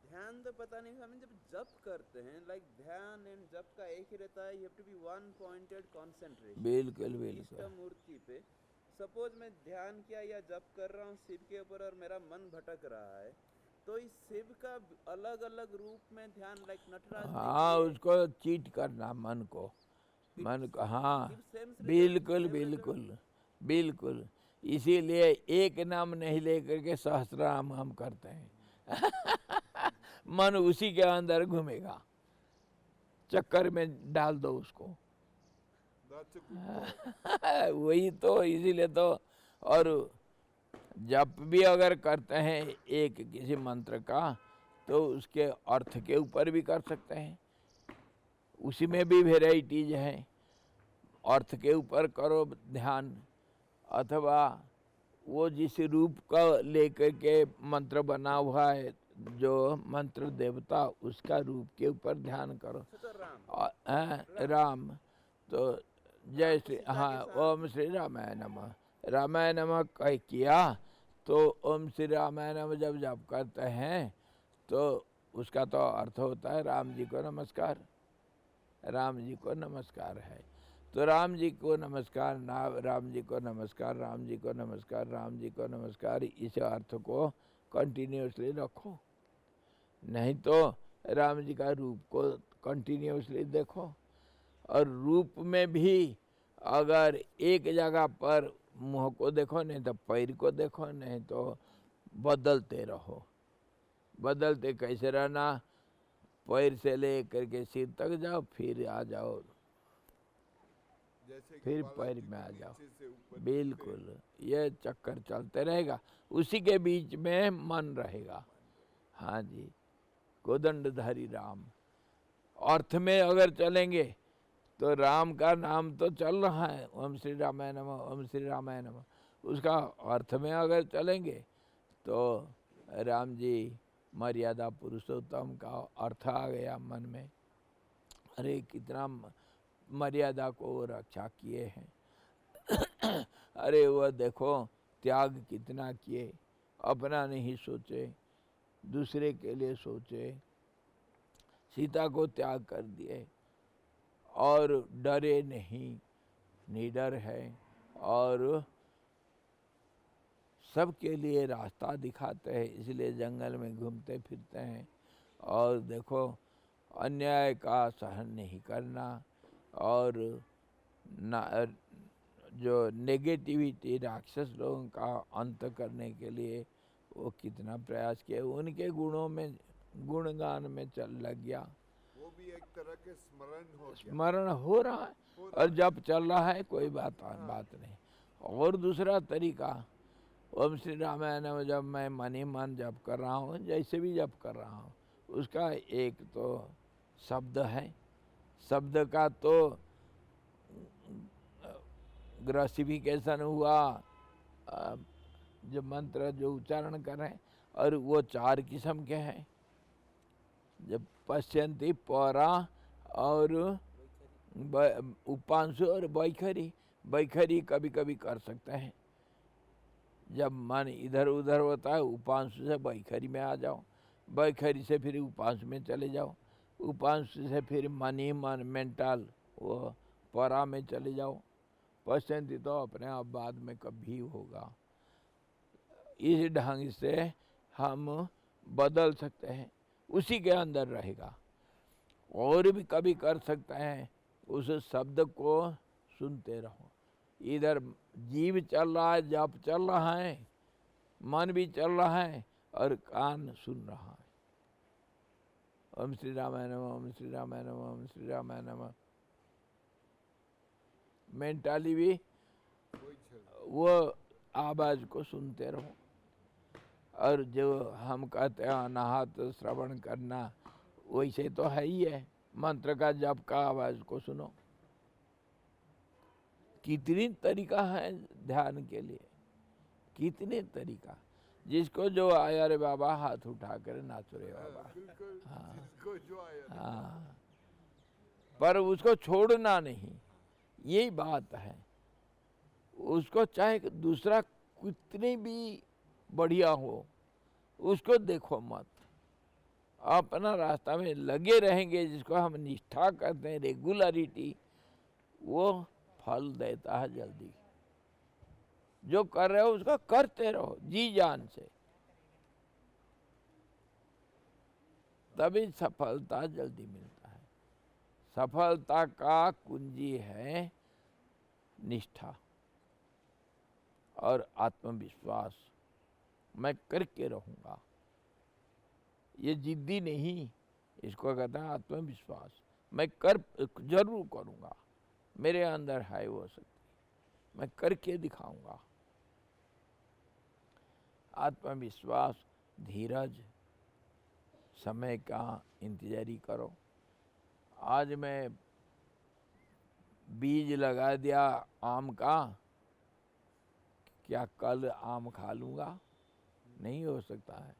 ध्यान तो पता नहीं स्वामी, जब जप करते हैं लाइक ध्यान एंड जप का एक ही रहता है, you have to be one pointed concentration बिल्कुल इष्ट बिल्कुल। मूर्ति पे। सपोज मैं ध्यान किया या जप कर रहा हूँ शिव के ऊपर और मेरा मन भटक रहा है, तो इस शिव का अलग अलग रूप में ध्यान लाइक नटराज हाँ, उसको चीट करना मन को, हाँ बिल्कुल बिल्कुल बिल्कुल। इसीलिए एक नाम नहीं लेकर के सहस्रनाम हम करते हैं। मन उसी के अंदर घूमेगा, चक्कर में डाल दो उसको। That's a good thought. वही तो, इसीलिए तो। और जप भी अगर करते हैं एक किसी मंत्र का, तो उसके अर्थ के ऊपर भी कर सकते हैं, उसी में भी वेराइटीज है। अर्थ के ऊपर करो ध्यान, अथवा वो जिस रूप का लेकर के मंत्र बना हुआ है, जो मंत्र देवता, उसका रूप के ऊपर ध्यान करो। राम तो जय श्री, हाँ, ओम श्री रामाय नमः, रामाय नमः कह किया तो ओम श्री रामाय नमः जब जप करते हैं तो उसका तो अर्थ होता है राम जी को नमस्कार, राम जी को नमस्कार है। तो राम जी को नमस्कार, राम जी को नमस्कार, राम जी को नमस्कार, राम जी को नमस्कार, इस अर्थ को कंटिन्यूसली रखो। नहीं तो राम जी का रूप को कंटिन्यूसली देखो। और रूप में भी अगर एक जगह पर मुंह को देखो, नहीं तो पैर को देखो, नहीं तो बदलते रहो। बदलते कैसे रहना? पैर से ले करके सिर तक जाओ, फिर आ जाओ, जैसे कि फिर बालाजी पैर के में आ जाओ। नीचे से ऊपर बिल्कुल, ये चक्कर चलते रहेगा, उसी के बीच में मन रहेगा। हाँ जी, कोदंडधारी राम। अर्थ में अगर चलेंगे तो राम का नाम तो चल रहा है, ओम श्री रामाय नमः, ओम श्री रामाय नमः। उसका अर्थ में अगर चलेंगे तो राम जी मर्यादा पुरुषोत्तम का अर्थ आ गया मन में। अरे कितना मर्यादा को वो रक्षा किए हैं। अरे वह देखो त्याग कितना किए, अपना नहीं सोचे, दूसरे के लिए सोचे, सीता को त्याग कर दिए और डरे नहीं, निडर है और सबके लिए रास्ता दिखाते हैं, इसलिए जंगल में घूमते फिरते हैं। और देखो अन्याय का सहन नहीं करना, और जो नेगेटिविटी राक्षस लोगों का अंत करने के लिए वो कितना प्रयास किया। उनके गुणों में, गुणगान में चल लग गया। वो भी एक तरह के स्मरण हो गया। स्मरण हो रहा है और जब चल रहा है कोई बात नहीं। और दूसरा तरीका, ओम श्री रामाय नमः जब मैं मन ही मन जप कर रहा हूँ, जैसे भी जप कर रहा हूँ, उसका एक तो शब्द है, शब्द का तो ग्रसिफिकेशन हुआ, जो मंत्र जो उच्चारण कर रहे हैं, और वो 4 किस्म के हैं। जब पश्यंती, पौरा और उपांशु और बैखरी। बैखरी कभी कभी कर सकते हैं, जब मन इधर उधर होता है, उपांशु से बैखरी में आ जाओ, बैखरी से फिर उपांशु में चले जाओ, उपांशु से फिर मन ही मन मेंटल वो परा में चले जाओ। पश्यंती तो अपने आप बाद में कभी होगा। इस ढंग से हम बदल सकते हैं, उसी के अंदर रहेगा। और भी कभी कर सकते हैं, उस शब्द को सुनते रहो। इधर जीव चल रहा है, जप चल रहा है, मन भी चल रहा है और कान सुन रहा है। ओम श्री रामाय नमः, ओम श्री रामाय नमः, ओम श्री रामाय नमः। मेंटली भी वो आवाज को सुनते रहो। और जो हम कहते हैं अनाहत श्रवण करना, वैसे तो है ही है। मंत्र का जप का आवाज को सुनो। कितनी तरीका है ध्यान के लिए, कितने तरीका। जिसको जो आया रे बाबा हाथ उठा कर नाचो रे बाबा। हाँ, पर उसको छोड़ना नहीं, यही बात है। उसको चाहे दूसरा कितने भी बढ़िया हो, उसको देखो मत, अपना रास्ता में लगे रहेंगे। जिसको हम निष्ठा कहते हैं, रेगुलरिटी, वो फल देता है जल्दी। जो कर रहे हो उसको करते रहो जी जान से, तभी सफलता जल्दी मिलता है। सफलता का कुंजी है निष्ठा और आत्मविश्वास। मैं करके रहूंगा, ये जिद्दी नहीं, इसको कहते हैं आत्मविश्वास। मैं जरूर करूंगा, मेरे अंदर है वो शक्ति, मैं करके दिखाऊंगा। आत्मविश्वास, धीरज, समय का इंतजारी करो। आज मैं बीज लगा दिया आम का, क्या कल आम खा लूँगा? नहीं हो सकता है।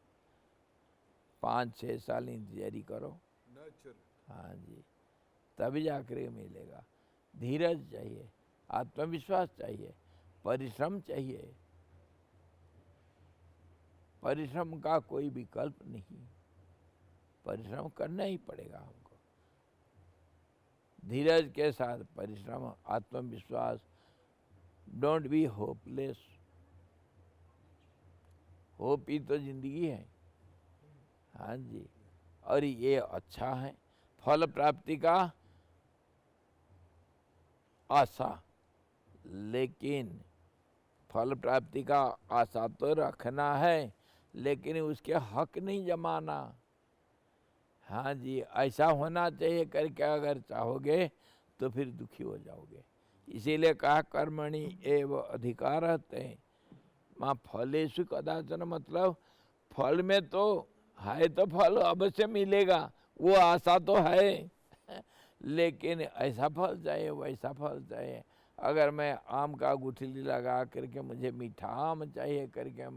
5-6 साल इंतजारी करो। हाँ जी, तभी जाकर मिलेगा। धीरज चाहिए, आत्मविश्वास चाहिए, परिश्रम चाहिए। परिश्रम का कोई विकल्प नहीं, परिश्रम करना ही पड़ेगा हमको। धीरज के साथ परिश्रम, आत्मविश्वास। Don't be hopeless. होप ही तो जिंदगी है। हाँ जी, और ये अच्छा है। फल प्राप्ति का आशा, लेकिन फल प्राप्ति का आशा तो रखना है, लेकिन उसके हक नहीं जमाना। हाँ जी, ऐसा होना चाहिए करके अगर चाहोगे तो फिर दुखी हो जाओगे। इसीलिए कहा कर्मणि एव अधिकारस्ते मां फलेषु कदाचन। मतलब फल में तो है, तो फल अवश्य मिलेगा, वो आशा तो है। लेकिन ऐसा फल चाहिए, वैसा फल चाहिए। अगर मैं आम का गुठली लगा करके मुझे मीठा आम चाहिए करके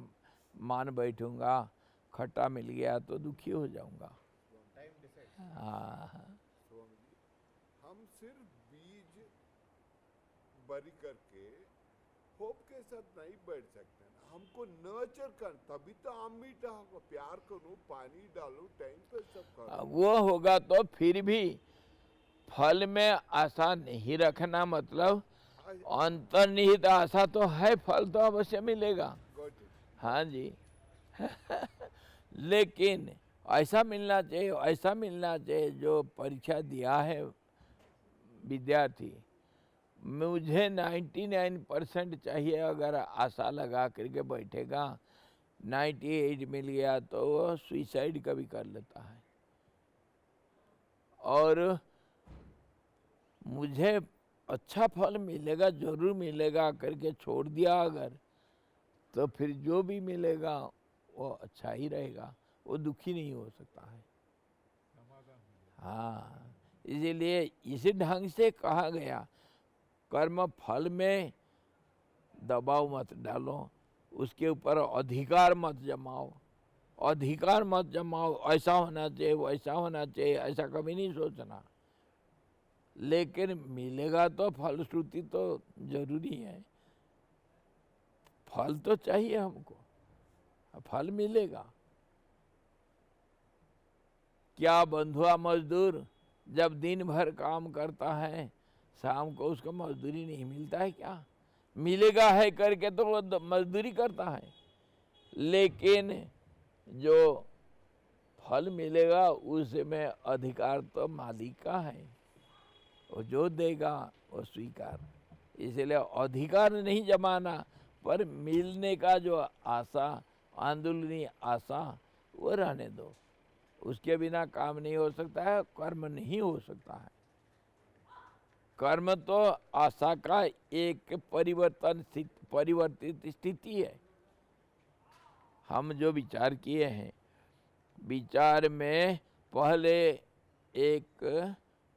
मान बैठूंगा, खट्टा मिल गया तो दुखी हो जाऊंगा। हाँ, हम सिर्फ बीज बरी करके होप के साथ नहीं बैठ सकते ना। हमको नर्चर कर, तभी तो आम मीठा होगा। प्यार करो, पानी डालो, टाइम पे सब करो। वो होगा तो फिर भी फल में आशा नहीं रखना। मतलब अंतर्निहित आशा तो है, फल तो अवश्य मिलेगा। हाँ जी। लेकिन ऐसा मिलना चाहिए, ऐसा मिलना चाहिए जो परीक्षा दिया है विद्यार्थी, मुझे 99% चाहिए। अगर आशा लगा करके बैठेगा, 98 मिल गया तो वो सुसाइड कभी कर लेता है। और मुझे अच्छा फल मिलेगा, जरूर मिलेगा करके छोड़ दिया अगर, तो फिर जो भी मिलेगा वो अच्छा ही रहेगा, वो दुखी नहीं हो सकता है। हाँ, इसीलिए इसी ढंग से कहा गया, कर्म फल में दबाव मत डालो, उसके ऊपर अधिकार मत जमाओ। अधिकार मत जमाओ, ऐसा होना चाहिए, वैसा होना चाहिए, ऐसा कभी नहीं सोचना। लेकिन मिलेगा तो फलश्रुति तो जरूरी है। फल तो चाहिए हमको, फल मिलेगा। क्या बंधुआ मजदूर जब दिन भर काम करता है, शाम को उसको मजदूरी नहीं मिलता है क्या? मिलेगा है करके तो वो मजदूरी करता है। लेकिन जो फल मिलेगा उसमें अधिकार तो मालिक का है, वो जो देगा वो स्वीकार। इसलिए अधिकार नहीं जमाना, पर मिलने का जो आशा, आंदोलनी आशा, वो रहने दो। उसके बिना काम नहीं हो सकता है, कर्म नहीं हो सकता है। कर्म तो आशा का एक परिवर्तित स्थिति है। हम जो विचार किए हैं, विचार में पहले एक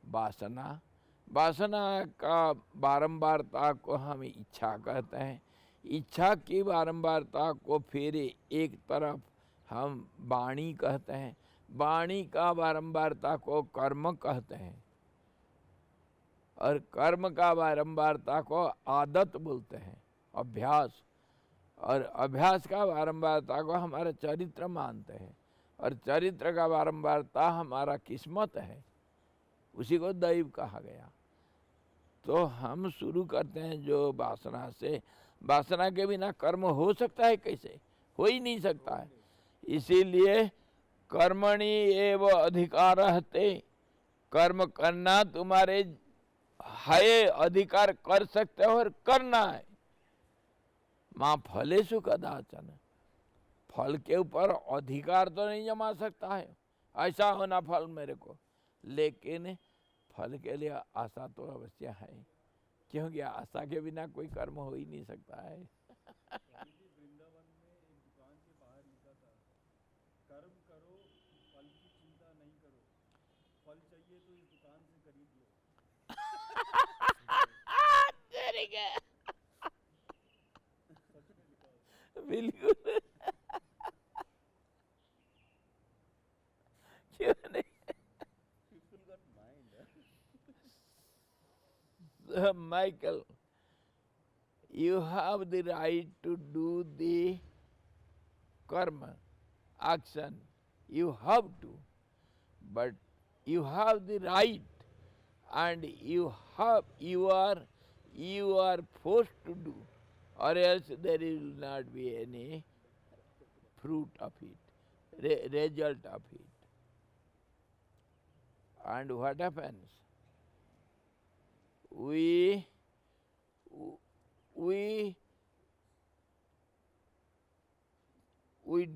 वासना, वासना का बारंबारता को हम इच्छा कहते हैं। इच्छा की बारंबारता को फिर एक तरफ हम वाणी कहते हैं। वाणी का बारंबारता को कर्म कहते हैं, और कर्म का बारंबारता को आदत बोलते हैं, अभ्यास। और अभ्यास का बारंबारता को हमारा चरित्र मानते हैं, और चरित्र का बारंबारता हमारा किस्मत है, उसी को दैव कहा गया। तो हम शुरू करते हैं जो वासना से। वासना के बिना कर्म हो सकता है? कैसे? हो ही नहीं सकता है। इसीलिए कर्मणि एव अधिकारः ते, कर्म करना तुम्हारे है, अधिकार कर सकते हो और करना है। माँ फलेषु कदाचन, फल के ऊपर अधिकार तो नहीं जमा सकता है, ऐसा होना फल मेरे को, लेकिन फल के लिए आशा तो अवश्य है, क्योंकि आशा के बिना कोई कर्म हो ही नहीं सकता है। वृंदावन में एक दुकान के बाहर लिखा था, कर्म करो, फल की चिंता नहीं करो, फल चाहिए तो इस दुकान से खरीद लो। बिल्कुल। क्यों नहीं? People got mind. Michael, you have the right to do the karma, action. You have to, but you have the right, and you are forced to do, or else there will not be any fruit of it, result of it. And what happens? We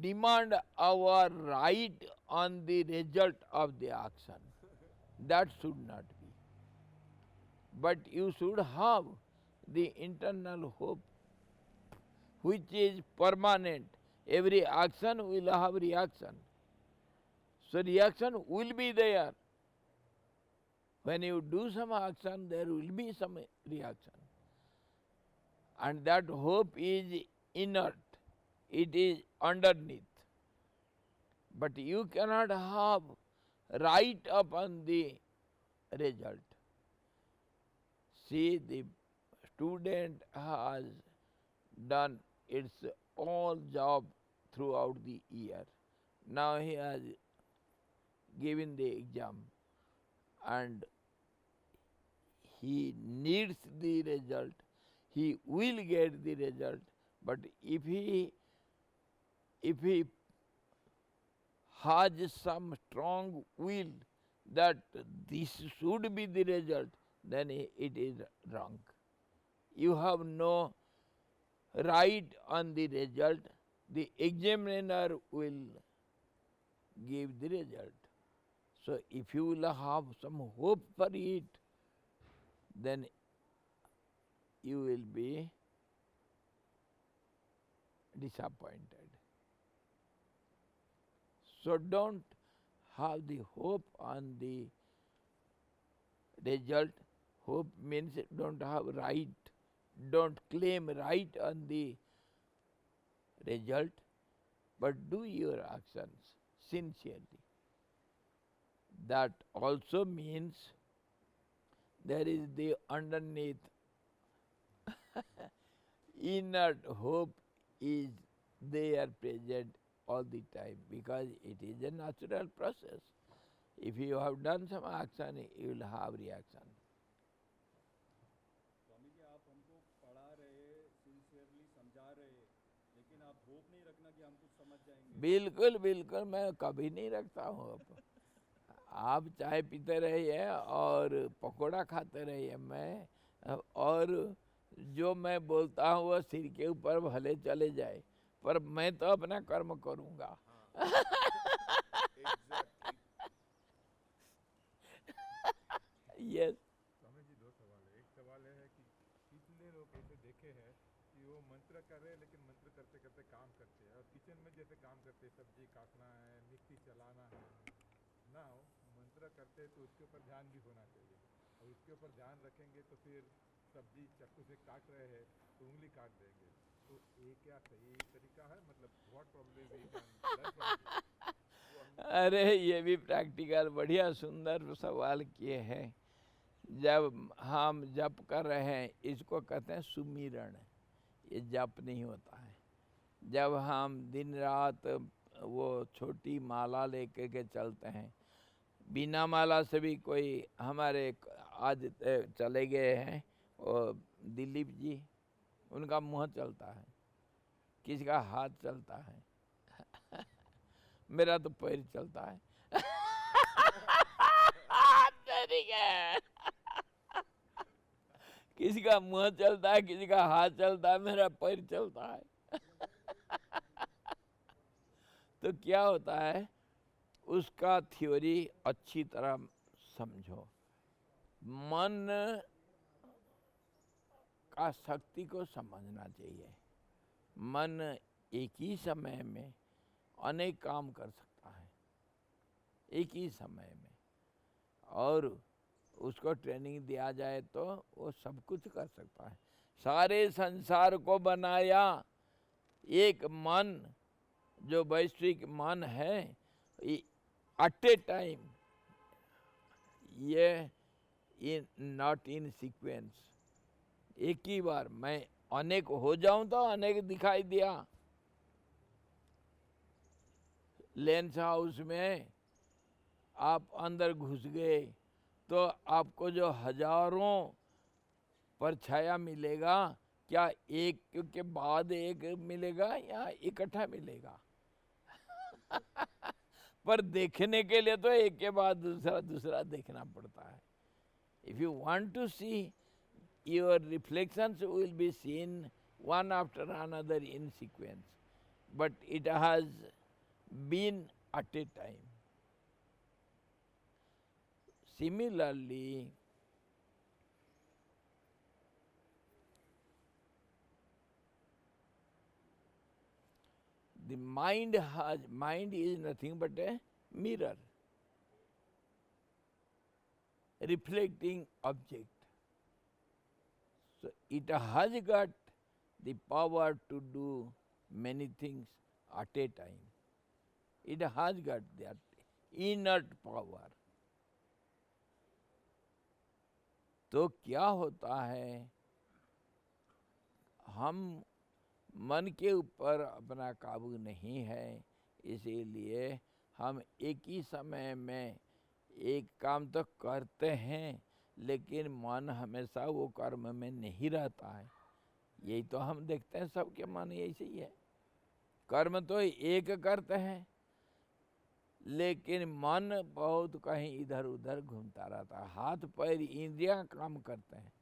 demand our right on the result of the action. That should not be. But you should have the internal hope, which is permanent. Every action will have reaction. So reaction will be there. When you do some action, there will be some reaction. And that hope is inert. It is underneath. But you cannot have right upon the result. See, the student has done its all job throughout the year. Now he has given the exam and he needs the result. He will get the result, but if he has some strong will that this should be the result, then it is wrong. You have no right on the result. The examiner will give the result. So if you will have some hope for it, then you will be disappointed. So don't have the hope on the result. Hope means don't have right. Don't claim right on the result, but do your actions sincerely. That also means there is the underneath inner hope is there present all the time, because it is a natural process. If you have done some action, you will have reaction. Swami ji, आप हमको पढ़ा रहे, sincerely समझा रहे, लेकिन आप hope नहीं रखना कि हम कुछ समझ जाएंगे। बिल्कुल बिल्कुल, मैं कभी नहीं रखता हूँ। आप चाय पीते रहिए और पकोड़ा खाते रहिए, मैं और जो मैं बोलता हूँ वो सिर के ऊपर भले चले जाए, पर मैं तो अपना कर्म करूँगा। एग्जैक्टली। यस। स्वामी जी, दो सवाल है। एक सवाल है कि कितने लोग ऐसे देखे हैं कि वो मंत्र कर रहे हैं लेकिन मंत्र करते करते काम करते हैं, और किचन में जैसे काम करते हैं, सब्जी काटना है, मिक्सी चलाना है ना, मंत्र करते हैं तो उसके ऊपर ध्यान भी होना चाहिए, और उसके ऊपर ध्यान रखेंगे तो फिर सब्जी चाकू से काट रहे हैं तो उंगली काट देंगे। तो ये क्या सही तरीका है? मतलब what problem we can learn from this? अरे ये भी प्रैक्टिकल बढ़िया सुंदर सवाल किए हैं। जब हम जप कर रहे हैं, इसको कहते हैं सुमिरण, ये जप नहीं होता है। जब हम दिन रात वो छोटी माला लेके के चलते हैं, बिना माला से भी कोई हमारे आज चले गए हैं और दिलीप जी, उनका मुंह चलता है, किसी का हाथ चलता है, मेरा तो पैर चलता है। ठीक है। किसी का मुंह चलता है, किसी का हाथ चलता है, मेरा पैर चलता है। तो क्या होता है, उसका थ्योरी अच्छी तरह समझो। मन का शक्ति को समझना चाहिए। मन एक ही समय में अनेक काम कर सकता है, एक ही समय में, और उसको ट्रेनिंग दिया जाए तो वो सब कुछ कर सकता है। सारे संसार को बनाया एक मन, जो वैश्विक मन है, एट ए टाइम, ये नॉट इन सीक्वेंस। एक ही बार मैं अनेक हो जाऊं तो अनेक दिखाई दिया। लेंस हाउस में आप अंदर घुस गए तो आपको जो हजारों परछाया मिलेगा, क्या एक के बाद एक मिलेगा या इकट्ठा मिलेगा? पर देखने के लिए तो एक के बाद दूसरा दूसरा देखना पड़ता है। If you want to see, your reflections will be seen one after another in sequence, but it has been at a time. Similarly, the mind is nothing but a mirror, reflecting object. So it has got the power to do many things at a time. It has got that inert power. तो क्या होता है, हम मन के ऊपर अपना काबू नहीं है, इसीलिए हम एक ही समय में एक काम तो करते हैं, लेकिन मन हमेशा वो कर्म में नहीं रहता है। यही तो हम देखते हैं, सबके मन ऐसे ही है। कर्म तो एक करते हैं, लेकिन मन बहुत कहीं इधर उधर घूमता रहता है। हाथ पैर इंद्रियां काम करते हैं,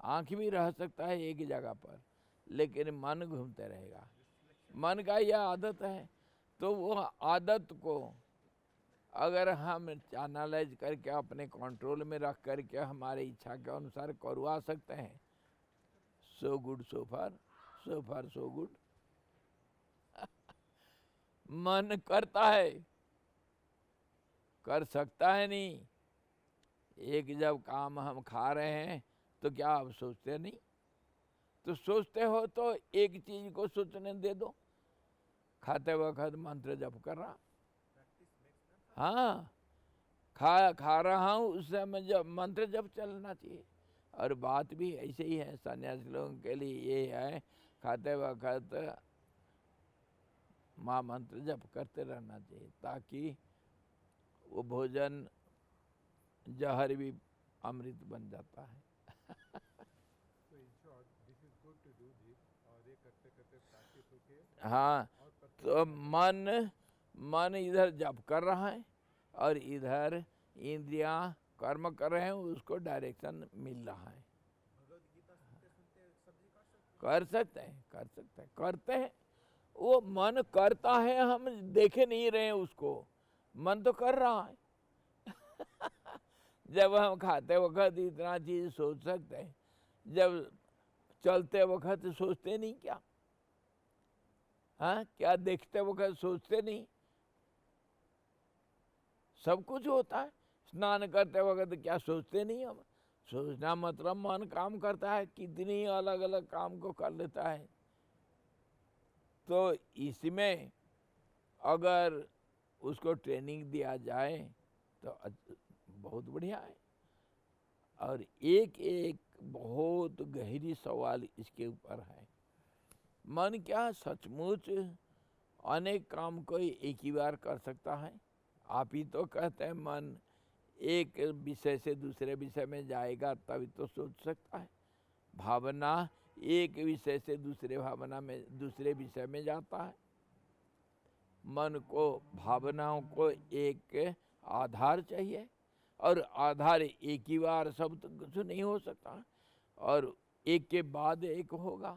आँख भी रह सकता है एक जगह पर, लेकिन मन घूमते रहेगा। मन का यह आदत है, तो वो आदत को अगर हम एनालाइज करके अपने कंट्रोल में रख करके हमारे इच्छा के अनुसार करवा सकते हैं, सो गुड, सो फार सो गुड। मन करता है, कर सकता है नहीं। एक जब काम हम खा रहे हैं तो क्या आप सोचते नहीं? तो सोचते हो तो एक चीज को सोचने दे दो, खाते वक्त मंत्र जप कर रहा, हाँ खा रहा हूँ, उस समय जब मंत्र जप चलना चाहिए। और बात भी ऐसे ही है, सन्यासी लोगों के लिए ये है, खाते वक्त माँ मंत्र जप करते रहना चाहिए, ताकि वो भोजन जहर भी अमृत बन जाता है। So in short, this is good to do this, और ये करते करते practice होके हाँ, और perfect तो मन इधर जप कर रहा है और इधर इंद्रियां कर्म कर रहे हैं, उसको डायरेक्शन मिल रहा है। कर सकते हैं करते हैं। वो मन करता है, हम देखे नहीं रहे हैं उसको, मन तो कर रहा है। जब हम खाते वक्त इतना चीज सोच सकते हैं, जब चलते वक्त सोचते नहीं क्या? हाँ, क्या देखते वक्त सोचते नहीं? सब कुछ होता है। स्नान करते वक्त क्या सोचते नहीं हम? सोचना मतलब मन काम करता है, कितनी अलग अलग काम को कर लेता है। तो इसमें अगर उसको ट्रेनिंग दिया जाए तो बहुत बढ़िया है। और एक एक बहुत गहरी सवाल इसके ऊपर है। मन क्या सचमुच अनेक काम को एक ही बार कर सकता है? आप ही तो कहते हैं मन एक विषय से दूसरे विषय में जाएगा तभी तो सोच सकता है। भावना एक विषय से दूसरे विषय में जाता है। मन को, भावनाओं को एक आधार चाहिए, और आधार एक ही बार सब तो कुछ नहीं हो सकता, और एक के बाद एक होगा।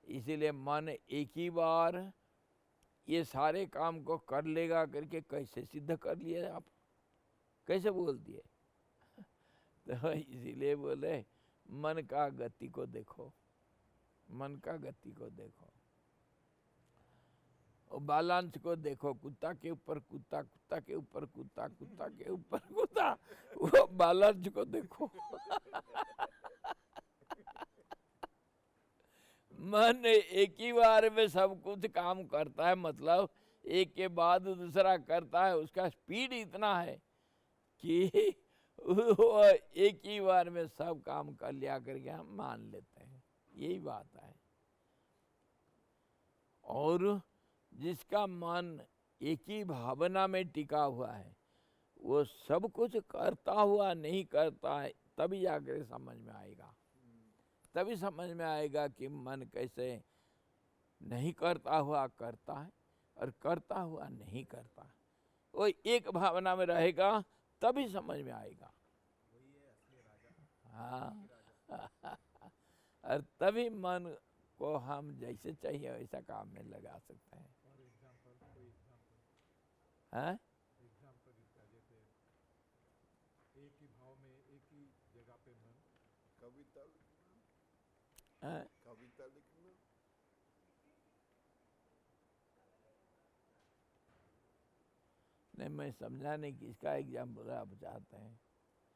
इसीलिए मन एक ही बार ये सारे काम को कर लेगा करके कैसे सिद्ध कर लिए आप? कैसे बोल दिए? तो इसीलिए बोले मन का गति को देखो, मन का गति को देखो, और बैलेंस को देखो। कुत्ता के ऊपर कुत्ता, कुत्ता के ऊपर कुत्ता, कुत्ता के ऊपर कुत्ता, वो बैलेंस को देखो। मन एक ही बार में सब कुछ काम करता है, मतलब एक के बाद दूसरा करता है। उसका स्पीड इतना है कि वो एक ही बार में सब काम कर लिया करके हम मान लेते हैं। यही बात है। और जिसका मन एक ही भावना में टिका हुआ है, वो सब कुछ करता हुआ नहीं करता है, तभी जाकर समझ में आएगा। तभी समझ में आएगा कि मन कैसे नहीं करता हुआ करता है और करता हुआ नहीं करता है। वो एक भावना में रहेगा तभी समझ में आएगा। हाँ। और तभी मन को हम जैसे चाहिए वैसा काम में लगा सकते हैं। हाँ? एग्जाम्पल इसका, जैसे एक ही भाव में एक ही जगह पे मन। कविता हाँ? कविता लिखना, नहीं, मैं समझा नहीं किसका एग्जाम्पल आप चाहते हैं।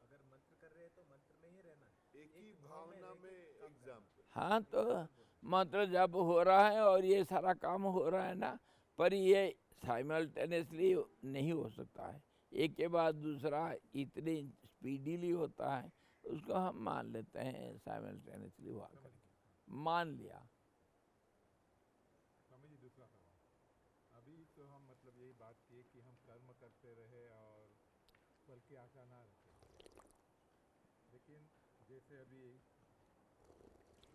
अगर मंत्र कर रहे हैं तो मंत्र में ही रहना है, एक ही भावना में एग्जाम्पल। हाँ, तो मंत्र जब हो रहा है और ये सारा काम हो रहा है ना, पर ये साइमल्टेनियसली नहीं हो सकता है। एक के बाद दूसरा इतनी स्पीडीली होता है, उसको हम मान लेते हैं साइमल्टेनियसली हुआ करके, मान लिया। समझिए दूसरा सवाल। अभी तो हम मतलब यही बात किए कि हम कर्म करते रहे और फल की आशा ना रखें, लेकिन जैसे अभी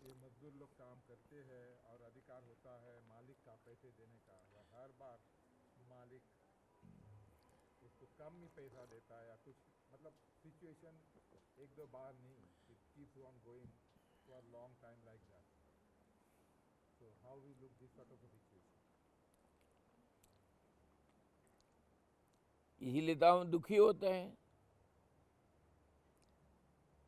ये मजदूर लोग काम करते हैं और अधिकार होता है मालिक का पैसे देने का, और हर बार मालिक उसको कम ही पैसा देता है या कुछ, मतलब सिचुएशन एक दो बार नहीं, it keeps on going for long time like that. So how we look this sort of a situation? इसीलिए तो हम दुखी होते हैं।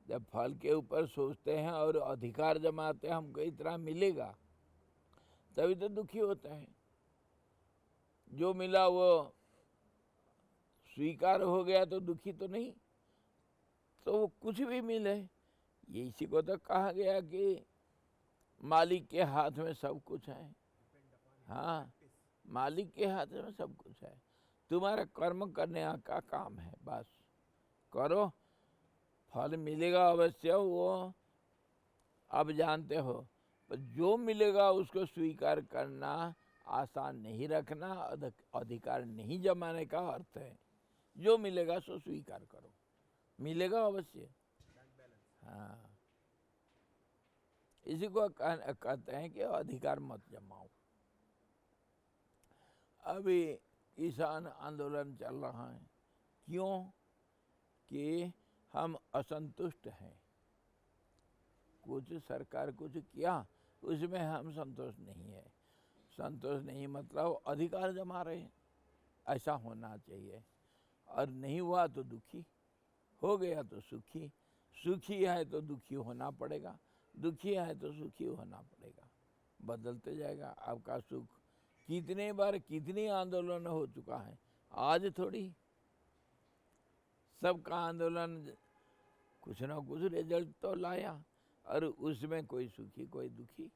जब फल के ऊपर सोचते हैं और अधिकार जमाते हैं हमको इतना मिलेगा, तभी तो दुखी होते हैं। जो मिला वो स्वीकार हो गया तो दुखी तो नहीं। तो वो कुछ भी मिले, ये इसी को तो कहा गया कि मालिक के हाथ में सब कुछ है। हाँ, मालिक के हाथ में सब कुछ है। तुम्हारा कर्म करने का काम है, बस करो, फल मिलेगा अवश्य, वो अब जानते हो। पर जो मिलेगा उसको स्वीकार करना, आसान नहीं रखना, अधिकार नहीं जमाने का अर्थ है। जो मिलेगा सो स्वीकार करो, मिलेगा अवश्य। हाँ, इसी को कहते हैं कि अधिकार मत जमाओ। अभी किसान आंदोलन चल रहा है। क्यों? कि हम असंतुष्ट हैं, कुछ सरकार कुछ किया उसमें हम संतोष नहीं है। संतोष नहीं मतलब अधिकार जमा रहे, ऐसा होना चाहिए। और नहीं हुआ तो दुखी, हो गया तो सुखी, सुखी है तो दुखी होना पड़ेगा, दुखी है तो सुखी होना पड़ेगा। बदलते जाएगा आपका सुख। कितने बार कितनी आंदोलन हो चुका है, आज थोड़ी। सबका आंदोलन कुछ ना कुछ रिजल्ट तो लाया, और उसमें कोई सुखी कोई दुखी।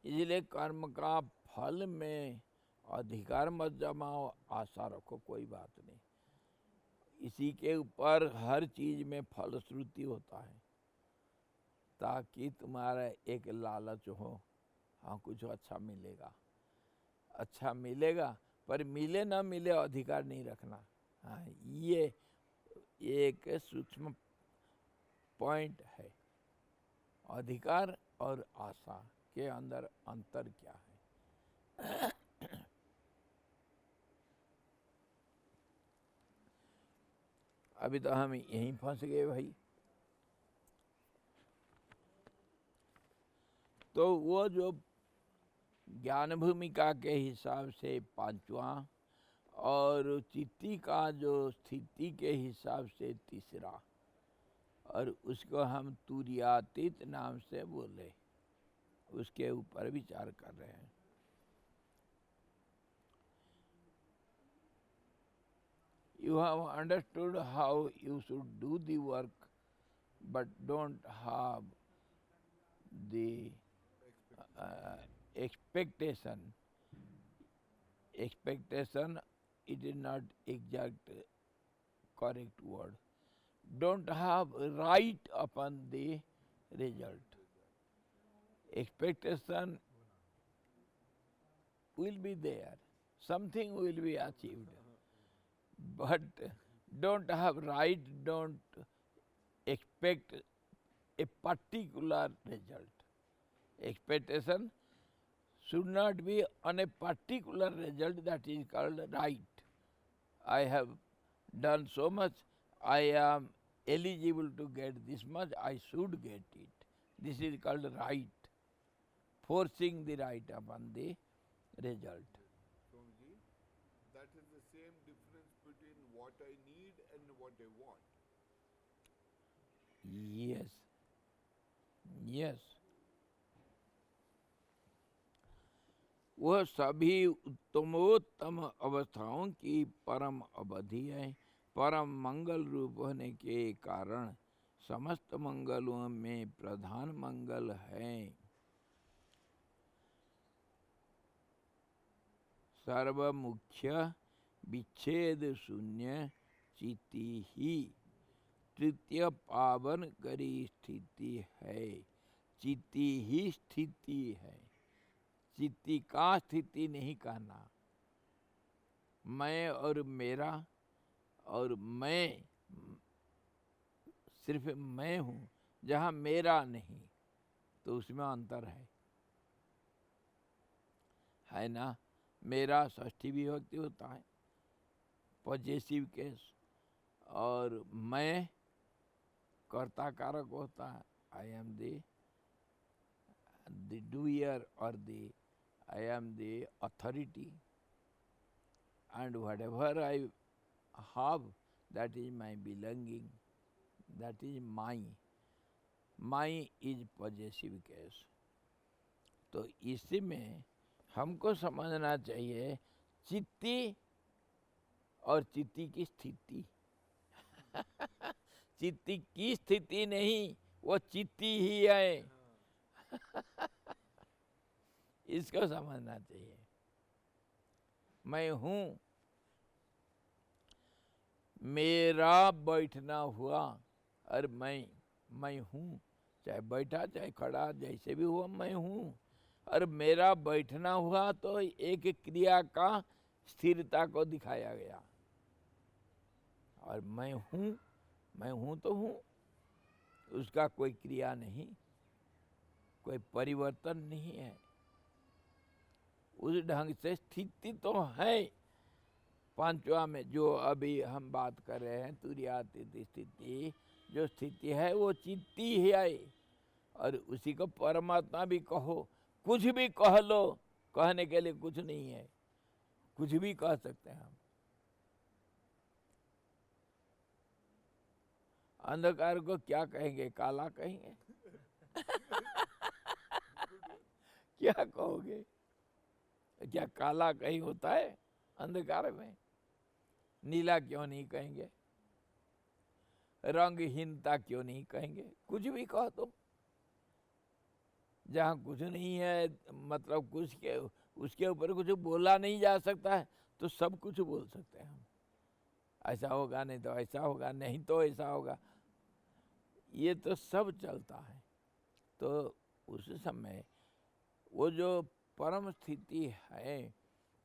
इसलिए कर्म का फल में अधिकार मत जमाओ, आशा रखो, कोई बात नहीं। इसी के ऊपर हर चीज में फलश्रुति होता है, ताकि तुम्हारा एक लालच हो, हाँ कुछ अच्छा मिलेगा, अच्छा मिलेगा, पर मिले ना मिले अधिकार नहीं रखना। हाँ, ये एक सूक्ष्म पॉइंट है। अधिकार और आशा के अंदर अंतर क्या है? अभी तो हम यहीं फंस गए भाई। तो वो जो ज्ञान भूमिका के हिसाब से पांचवा, और चित्ती का जो स्थिति के हिसाब से तीसरा, और उसको हम तुर्यातीत नाम से बोले, उसके ऊपर विचार कर रहे हैं। You have understood how you should do the work, but don't have the expectation. Expectation, it is not exact correct word. Don't have right upon the result. Expectation will be there, something will be achieved, but don't have right, don't expect a particular result. Expectation should not be on a particular result, that is called right. I have done so much, I am eligible to get this much, I should get it. This is called right, forcing the right upon the result. Swamiji, that is the same difference between what I need and what I want. Yes, yes. वह सभी उत्तमोत्तम अवस्थाओं की परम अवधि है। परम मंगल रूप होने के कारण समस्त मंगलों में प्रधान मंगल है। सर्व मुख्य विच्छेद शून्य चित्ती ही तृतीय पावन करी स्थिति है। चित्ती ही स्थिति है, चित्ती का स्थिति नहीं कहना। मैं और मेरा, और मैं सिर्फ मैं हूँ, जहाँ मेरा नहीं, तो उसमें अंतर है ना। मेरा षष्ठी विभक्ति होता है, पॉजिटिव केस, और मैं कर्ता कारक होता है। I am the doer, or I am the authority, and whatever I have, that is my belonging, that is my is possessive case. तो इसमें हमको समझना चाहिए चित्ती और चित्ती की स्थिति। चित्ती की स्थिति नहीं, वो चित्ती ही है। इसको समझना चाहिए। मैं हूँ, मेरा बैठना हुआ, और मैं हूँ, चाहे बैठा चाहे खड़ा जैसे भी हुआ, मैं हूँ। और मेरा बैठना हुआ तो एक क्रिया का स्थिरता को दिखाया गया, और मैं हूँ तो हूँ, उसका कोई क्रिया नहीं, कोई परिवर्तन नहीं है। उस ढंग से स्थिति तो है पांचवा में जो अभी हम बात कर रहे हैं, तुरीयातीत स्थिति जो स्थिति है वो चित्ती ही है। और उसी को परमात्मा भी कहो, कुछ भी कह लो, कहने के लिए कुछ नहीं है, कुछ भी कह सकते हैं हम। अंधकार को क्या कहेंगे? काला कहेंगे। क्या कहोगे? क्या काला कहीं होता है अंधकार में? नीला क्यों नहीं कहेंगे? रंगहीनता क्यों नहीं कहेंगे? कुछ भी कह दो। जहाँ कुछ नहीं है, मतलब कुछ के उसके ऊपर कुछ बोला नहीं जा सकता है, तो सब कुछ बोल सकते हैं हम। ऐसा होगा, नहीं तो ऐसा होगा, नहीं तो ऐसा होगा, ये तो सब चलता है। तो उस समय वो जो परम स्थिति है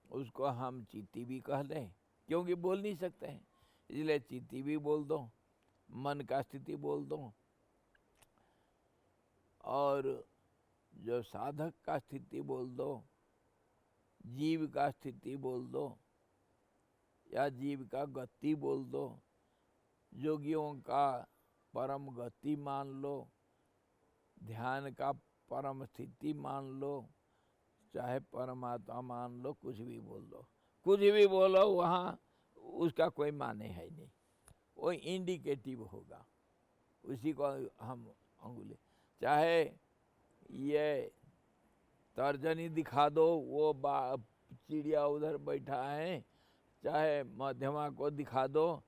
उसको हम चित्ती भी कह दें, क्योंकि बोल नहीं सकते हैं, इसलिए चित्ती भी बोल दो, मन का स्थिति बोल दो। और जो साधक का स्थिति बोल दो, जीव का स्थिति बोल दो, या जीव का गति बोल दो, योगियों का परम गति मान लो, ध्यान का परम स्थिति मान लो, चाहे परमात्मा मान लो, कुछ भी बोल दो, कुछ भी बोलो, वहाँ उसका कोई माने है नहीं, वो इंडिकेटिव होगा, उसी को हम अंगुली। चाहे ये तर्जनी दिखा दो, वो चिड़िया उधर बैठा है, चाहे मध्यमा को दिखा दो,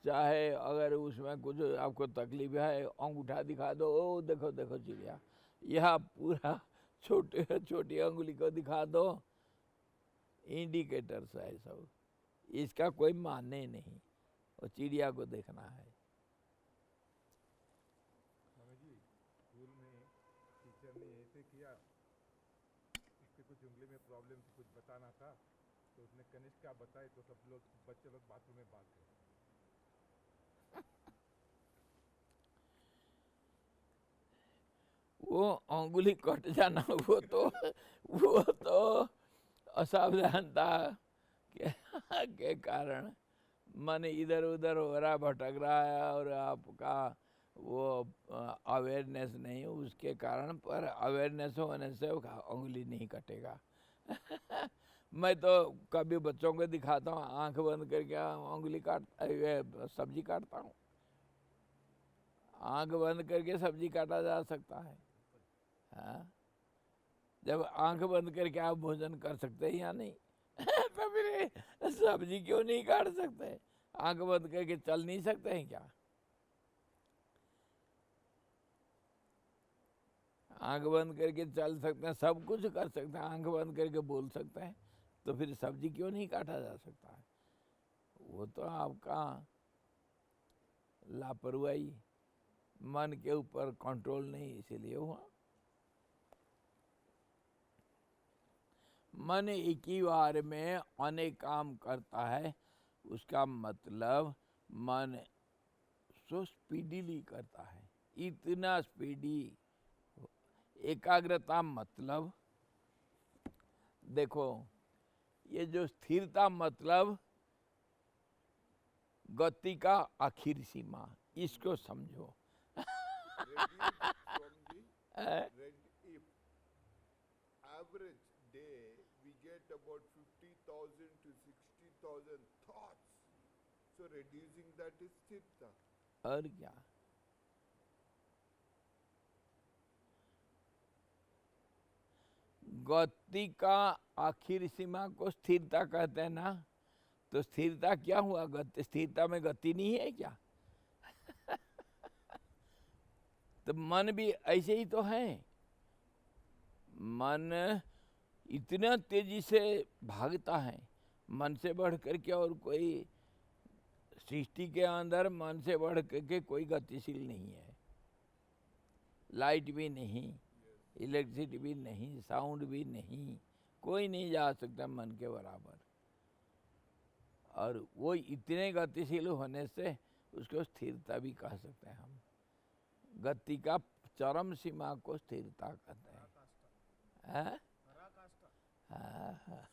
चाहे अगर उसमें कुछ आपको तकलीफ है अंगूठा दिखा दो, ओ देखो देखो चिड़िया, यह पूरा छोटी अंगुली को दिखा दो, इंडिकेटर्स है सब, इसका कोई माने नहीं, और चिड़िया को देखना है। स्वामी जी, स्कूल में टीचर ने ऐसे किया, उसके कुछ उंगली में प्रॉब्लम थी, कुछ बताना था, तो उसने कनिष्का बताई, तो सब लोग बच्चे लोग बाथरूम में भाग गए। वो अंगुली कट जाना, वो तो असावधानता के कारण मन इधर उधर हो रहा, भटक रहा है, और आपका वो अवेयरनेस नहीं, उसके कारण। पर अवेयरनेस होने से अंगुली नहीं कटेगा। मैं तो कभी बच्चों को दिखाता हूँ, आंख बंद करके अंगुली सब्जी काटता हूँ। आंख बंद करके सब्जी काटा जा सकता है। हाँ, जब आंख बंद करके आप भोजन कर सकते हैं या नहीं? तो फिर सब्जी क्यों नहीं काट सकते? आंख बंद करके चल नहीं सकते हैं क्या? आंख बंद करके चल सकते हैं, सब कुछ कर सकते हैं, आंख बंद करके बोल सकते हैं, तो फिर सब्जी क्यों नहीं काटा जा सकता है? वो तो आपका लापरवाही, मन के ऊपर कंट्रोल नहीं, इसीलिए हुआ। मन एक ही बार में अनेक काम करता है, उसका मतलब मन सो स्पीडीली करता है, इतना स्पीडी। एकाग्रता मतलब देखो, ये जो स्थिरता मतलब गति का आखिर सीमा, इसको समझो। If average day we get about 50,000 to 60,000 thoughts, so reducing that is sthirta. और क्या? गति का आखिर सीमा को स्थिरता कहते हैं ना, तो स्थिरता क्या हुआ? गति, स्थिरता में गति नहीं है क्या? तो मन भी ऐसे ही तो है। मन इतना तेजी से भागता है, मन से बढ़ करके और कोई सृष्टि के अंदर मन से बढ़ करके कोई गतिशील नहीं है। लाइट भी नहीं, इलेक्ट्रिसिटी भी नहीं, साउंड भी नहीं, कोई नहीं जा सकता मन के बराबर। और वो इतने गतिशील होने से उसको स्थिरता भी कह सकते हैं हम। गति का चरम सीमा को स्थिरता कहते हैं। हाँ,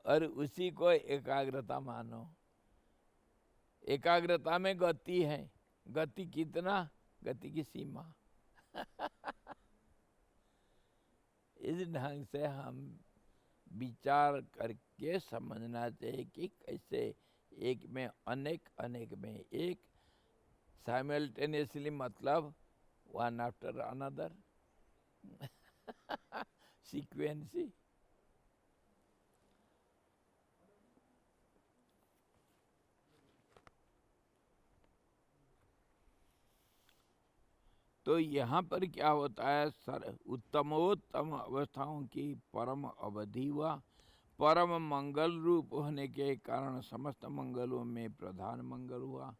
और उसी को एकाग्रता मानो। एकाग्रता में गति है। गति कितना? गति की सीमा। इस ढंग से हम विचार करके समझना चाहिए कि कैसे एक में अनेक, अनेक में एक, साइमल्टेनियसली मतलब वन आफ्टर अनदर, सीक्वेंसी। तो यहाँ पर क्या होता है? उत्तमोत्तम अवस्थाओं की परम अवधि हुआ, परम मंगल रूप होने के कारण समस्त मंगलों में प्रधान मंगल हुआ।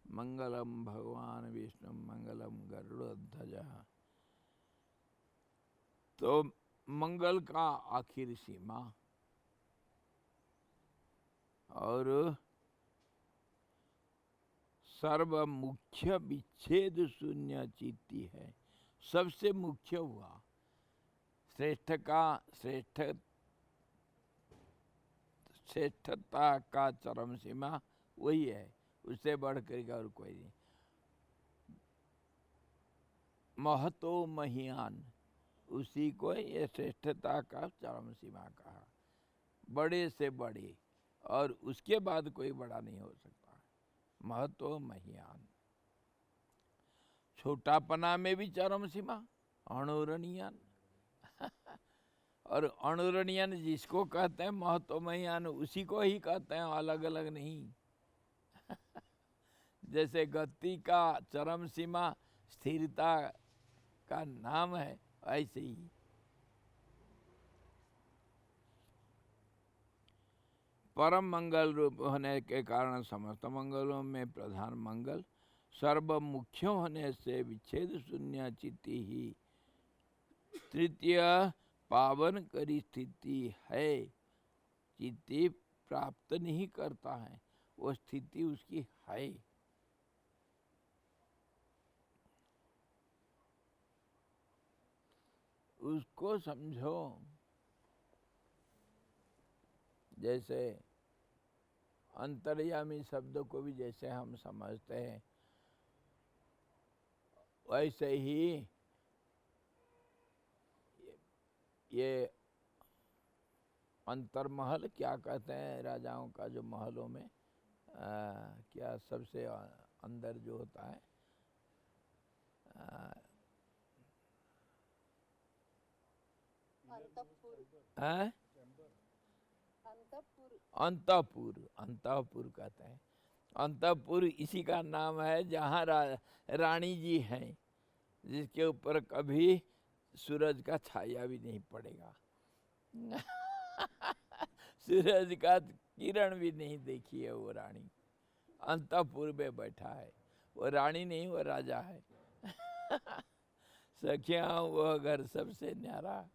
मंगलम भगवान विष्णु मंगलम गरुड़ध्वज। तो मंगल का आखिर सीमा और सर्व मुख्य विच्छेद शून्य चित्ती है। सबसे मुख्य हुआ, श्रेष्ठता का चरम सीमा वही है, उससे बढ़कर और कोई नहीं। महतो महियान, उसी को ये श्रेष्ठता का चरम सीमा कहा। बड़े से बड़े, और उसके बाद कोई बड़ा नहीं हो सकता। महतो महियान। छोटापना में भी चरम सीमा, अणुरणीयान। और अणुरणीयान जिसको कहते हैं महतो महियान, उसी को ही कहते हैं, अलग अलग नहीं। जैसे गति का चरम सीमा स्थिरता का नाम है, ऐसे ही परम मंगल रूप होने के कारण समस्त मंगलों में प्रधान मंगल, सर्व मुख्य होने से विच्छेद शून्य चित्ती ही तृतीय पावन करी स्थिति है। चित्ती प्राप्त नहीं करता है, वो स्थिति उसकी है। उसको समझो। जैसे अंतर्यामी शब्द को भी जैसे हम समझते हैं, वैसे ही ये अंतर्महल क्या कहते हैं, राजाओं का जो महलों में क्या सबसे अंदर जो होता है, अंतपुर। अंतपुर कहते हैं। अंतपुर इसी का नाम है जहाँ रानी जी हैं, जिसके ऊपर कभी सूरज का छाया भी नहीं पड़ेगा। सूरज का किरण भी नहीं देखी है वो रानी। अंतपुर में बैठा है। वो रानी नहीं, वो राजा है। सखिया वो घर सबसे न्यारा।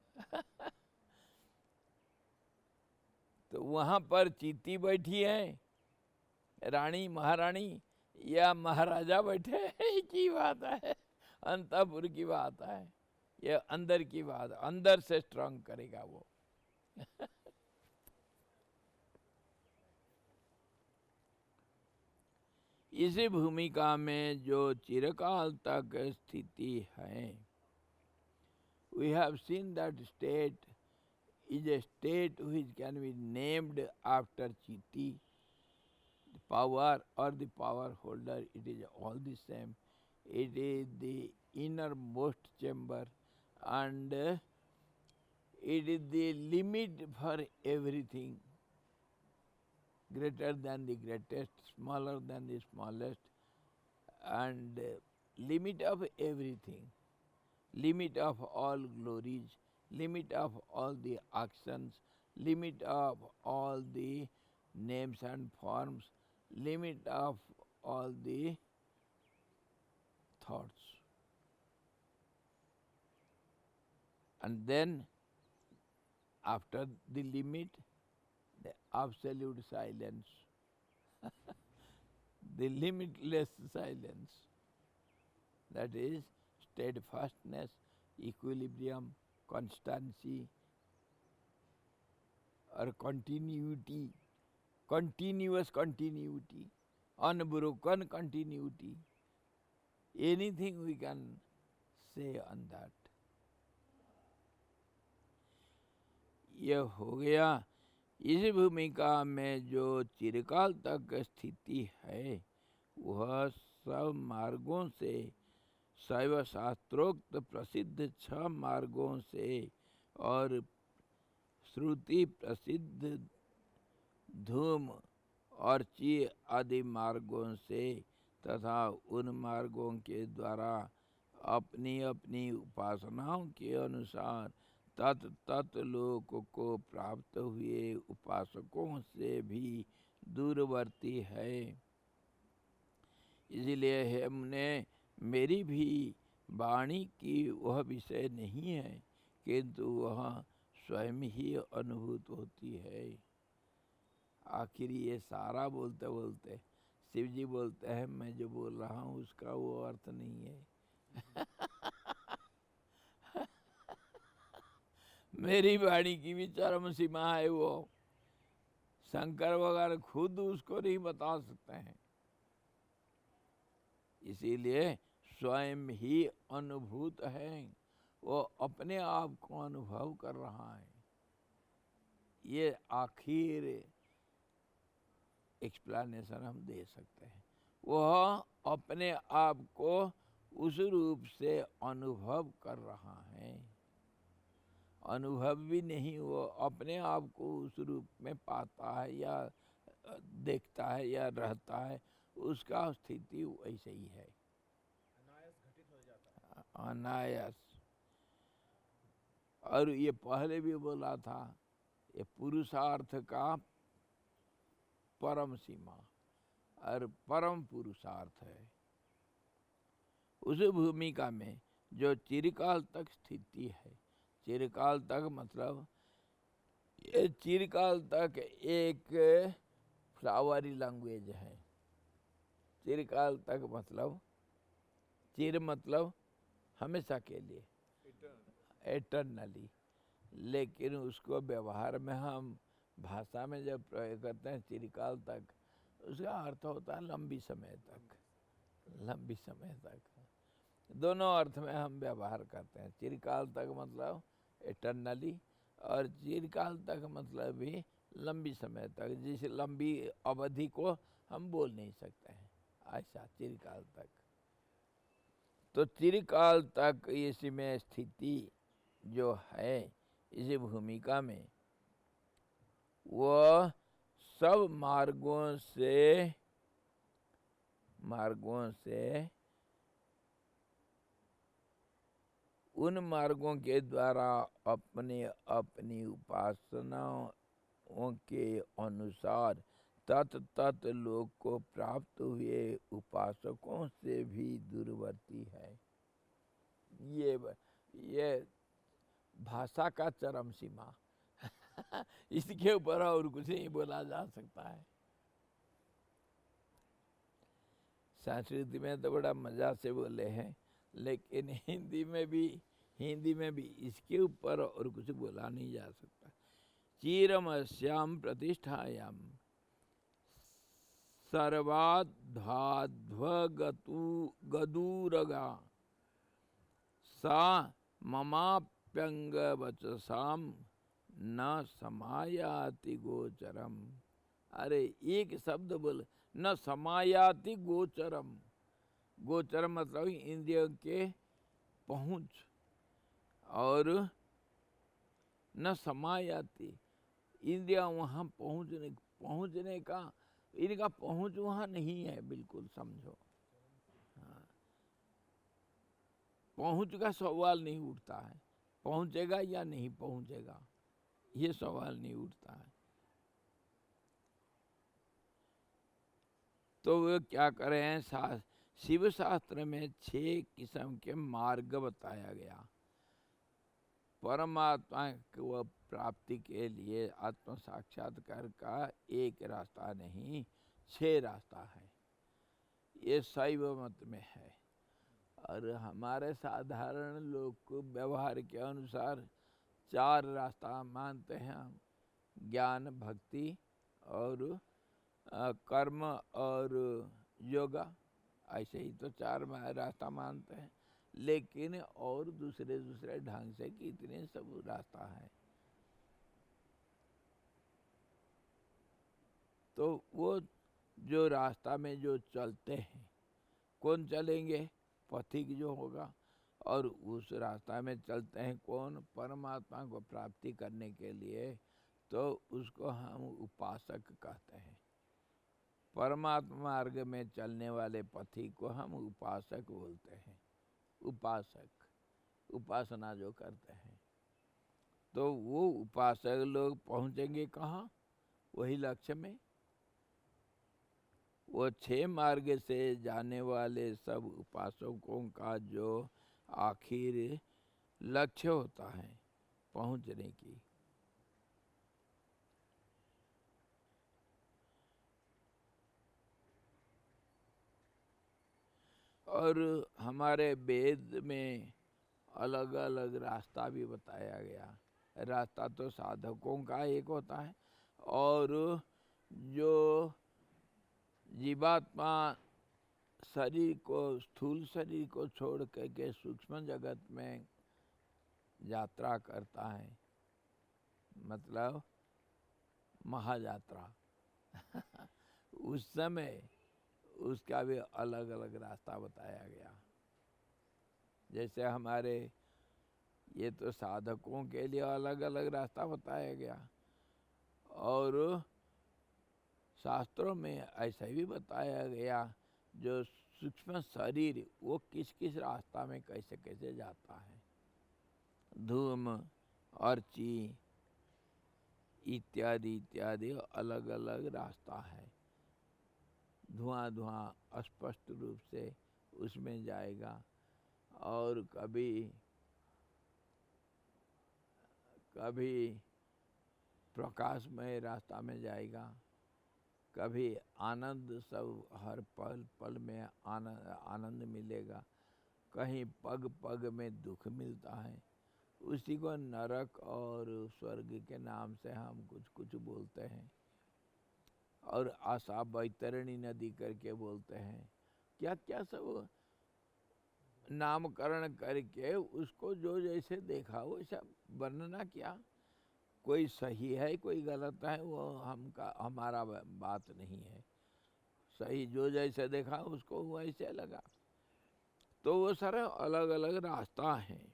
तो वहां पर चीती बैठी है, रानी महारानी या महाराजा बैठे, एक ही बात है। अंतपुर की बात है, ये अंदर की बात, अंदर से स्ट्रांग करेगा वो। इसी भूमिका में जो चिरकाल तक स्थिति है, we have seen that state is a state which can be named after Chitti, the power or the power holder, it is all the same. It is the innermost chamber, and it is the limit for everything, greater than the greatest, smaller than the smallest, and limit of everything, limit of all glories, limit of all the actions, limit of all the names and forms, limit of all the thoughts. And then after the limit, the absolute silence, the limitless silence, that is steadfastness, equilibrium, constancy, और continuity, continuous continuity, unbroken continuity. Anything we can say on that. यह हो गया। इस भूमिका में जो चिरकाल तक स्थिति है वह सब मार्गों से, शैव शास्त्रोक्त प्रसिद्ध 6 मार्गों से और श्रुति प्रसिद्ध धूम और ची आदि मार्गों से तथा उन मार्गों के द्वारा अपनी अपनी उपासनाओं के अनुसार तत् लोक को प्राप्त हुए उपासकों से भी दूरवर्ती है। इसलिए हमने मेरी भी वाणी की वह विषय नहीं है, किंतु वह स्वयं ही अनुभूत होती है। आखिर ये सारा बोलते बोलते शिव जी बोलते हैं मैं जो बोल रहा हूँ उसका वो अर्थ नहीं है। मेरी वाणी की भी चरम सीमा है, वो शंकर वगैरह खुद उसको नहीं बता सकते हैं। इसीलिए स्वयं ही अनुभूत है, वो अपने आप को अनुभव कर रहा है। ये आखिर एक्सप्लेनेशन हम दे सकते हैं। वह अपने आप को उस रूप से अनुभव कर रहा है। अनुभव भी नहीं, वो अपने आप को उस रूप में पाता है या देखता है या रहता है, उसका स्थिति वैसे ही है, अनायास घटित हो जाता है। अनायास। और ये पहले भी बोला था, ये पुरुषार्थ का परम सीमा और परम पुरुषार्थ है। उस भूमिका में जो चिरकाल तक स्थिति है, चिरकाल तक मतलब ये चिरकाल तक एक फ्लावरी लैंग्वेज है। चिरकाल तक मतलब, चिर मतलब हमेशा के लिए, एटर्नली। लेकिन उसको व्यवहार में हम भाषा में जब प्रयोग करते हैं चिरकाल तक, उसका अर्थ होता है लंबी समय तक, लंबी समय तक। दोनों अर्थ में हम व्यवहार करते हैं। चिरकाल तक मतलब एटर्नली, और चिरकाल तक मतलब भी लंबी समय तक, जिस लंबी अवधि को हम बोल नहीं सकते हैं, ऐसा चिरकाल तक। तो चिरकाल तक इसमें स्थिति जो है इस भूमिका में, वह सब मार्गों से उन मार्गों के द्वारा अपने अपनी उपासनाओं के अनुसार तत् लोक को प्राप्त हुए उपासकों से भी दूरवर्ती है। ये भाषा का चरम सीमा। इसके ऊपर और कुछ नहीं बोला जा सकता है। संस्कृत में तो बड़ा मजा से बोले हैं, लेकिन हिंदी में भी इसके ऊपर और कुछ बोला नहीं जा सकता। चीरमस्याम प्रतिष्ठायाम सर्वाध्वाध्वगदूरगा सा ममाप्यंग वचसाम न समायाति गोचरम। अरे एक शब्द बोल, न समायाति गोचरम। गोचर मतलब इंद्रियों के पहुँच, और न समायाति, इंद्रिया वहाँ पहुँचने का, इनका पहुँच वहाँ नहीं है, बिल्कुल समझो। हाँ, पहुँच का सवाल नहीं उठता है, पहुँचेगा या नहीं पहुँचेगा ये सवाल नहीं उठता है। तो वे क्या करें, शिव शास्त्र में 6 किस्म के मार्ग बताया गया। परमात्मा को प्राप्ति के लिए आत्म साक्षात्कार का एक रास्ता नहीं, 6 रास्ता है। ये शैव मत में है, और हमारे साधारण लोग को व्यवहार के अनुसार 4 रास्ता मानते हैं हम। ज्ञान, भक्ति और कर्म और योगा, ऐसे ही तो 4 रास्ता मानते हैं। लेकिन और दूसरे दूसरे ढंग से कितने सब रास्ता है। तो वो जो रास्ता में जो चलते हैं, कौन चलेंगे? पथिक जो होगा। और उस रास्ता में चलते हैं कौन? परमात्मा को प्राप्ति करने के लिए, तो उसको हम उपासक कहते हैं। परमात्मा मार्ग में चलने वाले पथिक को हम उपासक बोलते हैं। उपासक, उपासना जो करते हैं। तो वो उपासक लोग पहुंचेंगे कहाँ? वही लक्ष्य में। वो 6 मार्ग से जाने वाले सब उपासकों का जो आखिर लक्ष्य होता है पहुंचने की। और हमारे वेद में अलग अलग रास्ता भी बताया गया। रास्ता तो साधकों का एक होता है, और जो जीवात्मा शरीर को, स्थूल शरीर को छोड़ के सूक्ष्म जगत में यात्रा करता है, मतलब महायात्रा उस समय उसका भी अलग अलग रास्ता बताया गया। जैसे हमारे ये तो साधकों के लिए अलग अलग रास्ता बताया गया, और शास्त्रों में ऐसा भी बताया गया जो सूक्ष्म शरीर वो किस किस रास्ता में कैसे कैसे जाता है। धूम, अर्ची इत्यादि इत्यादि अलग अलग रास्ता है। धुआं धुआं स्पष्ट रूप से उसमें जाएगा, और कभी कभी प्रकाशमय रास्ता में जाएगा, कभी आनंद, सब हर पल पल में आनंद मिलेगा, कहीं पग पग में दुख मिलता है। उसी को नरक और स्वर्ग के नाम से हम कुछ कुछ बोलते हैं, और आशा बैतरणी नदी करके बोलते हैं। क्या क्या सब नामकरण करके उसको जो जैसे देखा वैसा वर्णना किया। कोई सही है कोई गलत है, वो हमारा बात नहीं है। सही जो जैसे देखा उसको वैसे लगा। तो वो सारे अलग अलग रास्ता हैं।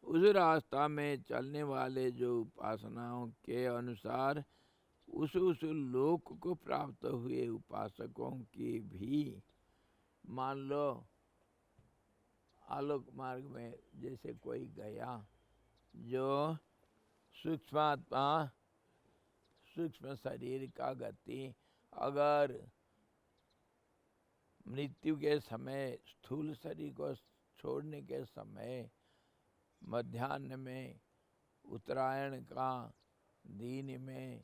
उस रास्ता में चलने वाले जो उपासनाओं के अनुसार उस लोक को प्राप्त हुए उपासकों की भी, मान लो आलोक मार्ग में जैसे कोई गया जो सूक्ष्मात्मा, सूक्ष्म शरीर का गति अगर मृत्यु के समय, स्थूल शरीर को छोड़ने के समय, मध्याह्न में, उत्तरायण का दिन में,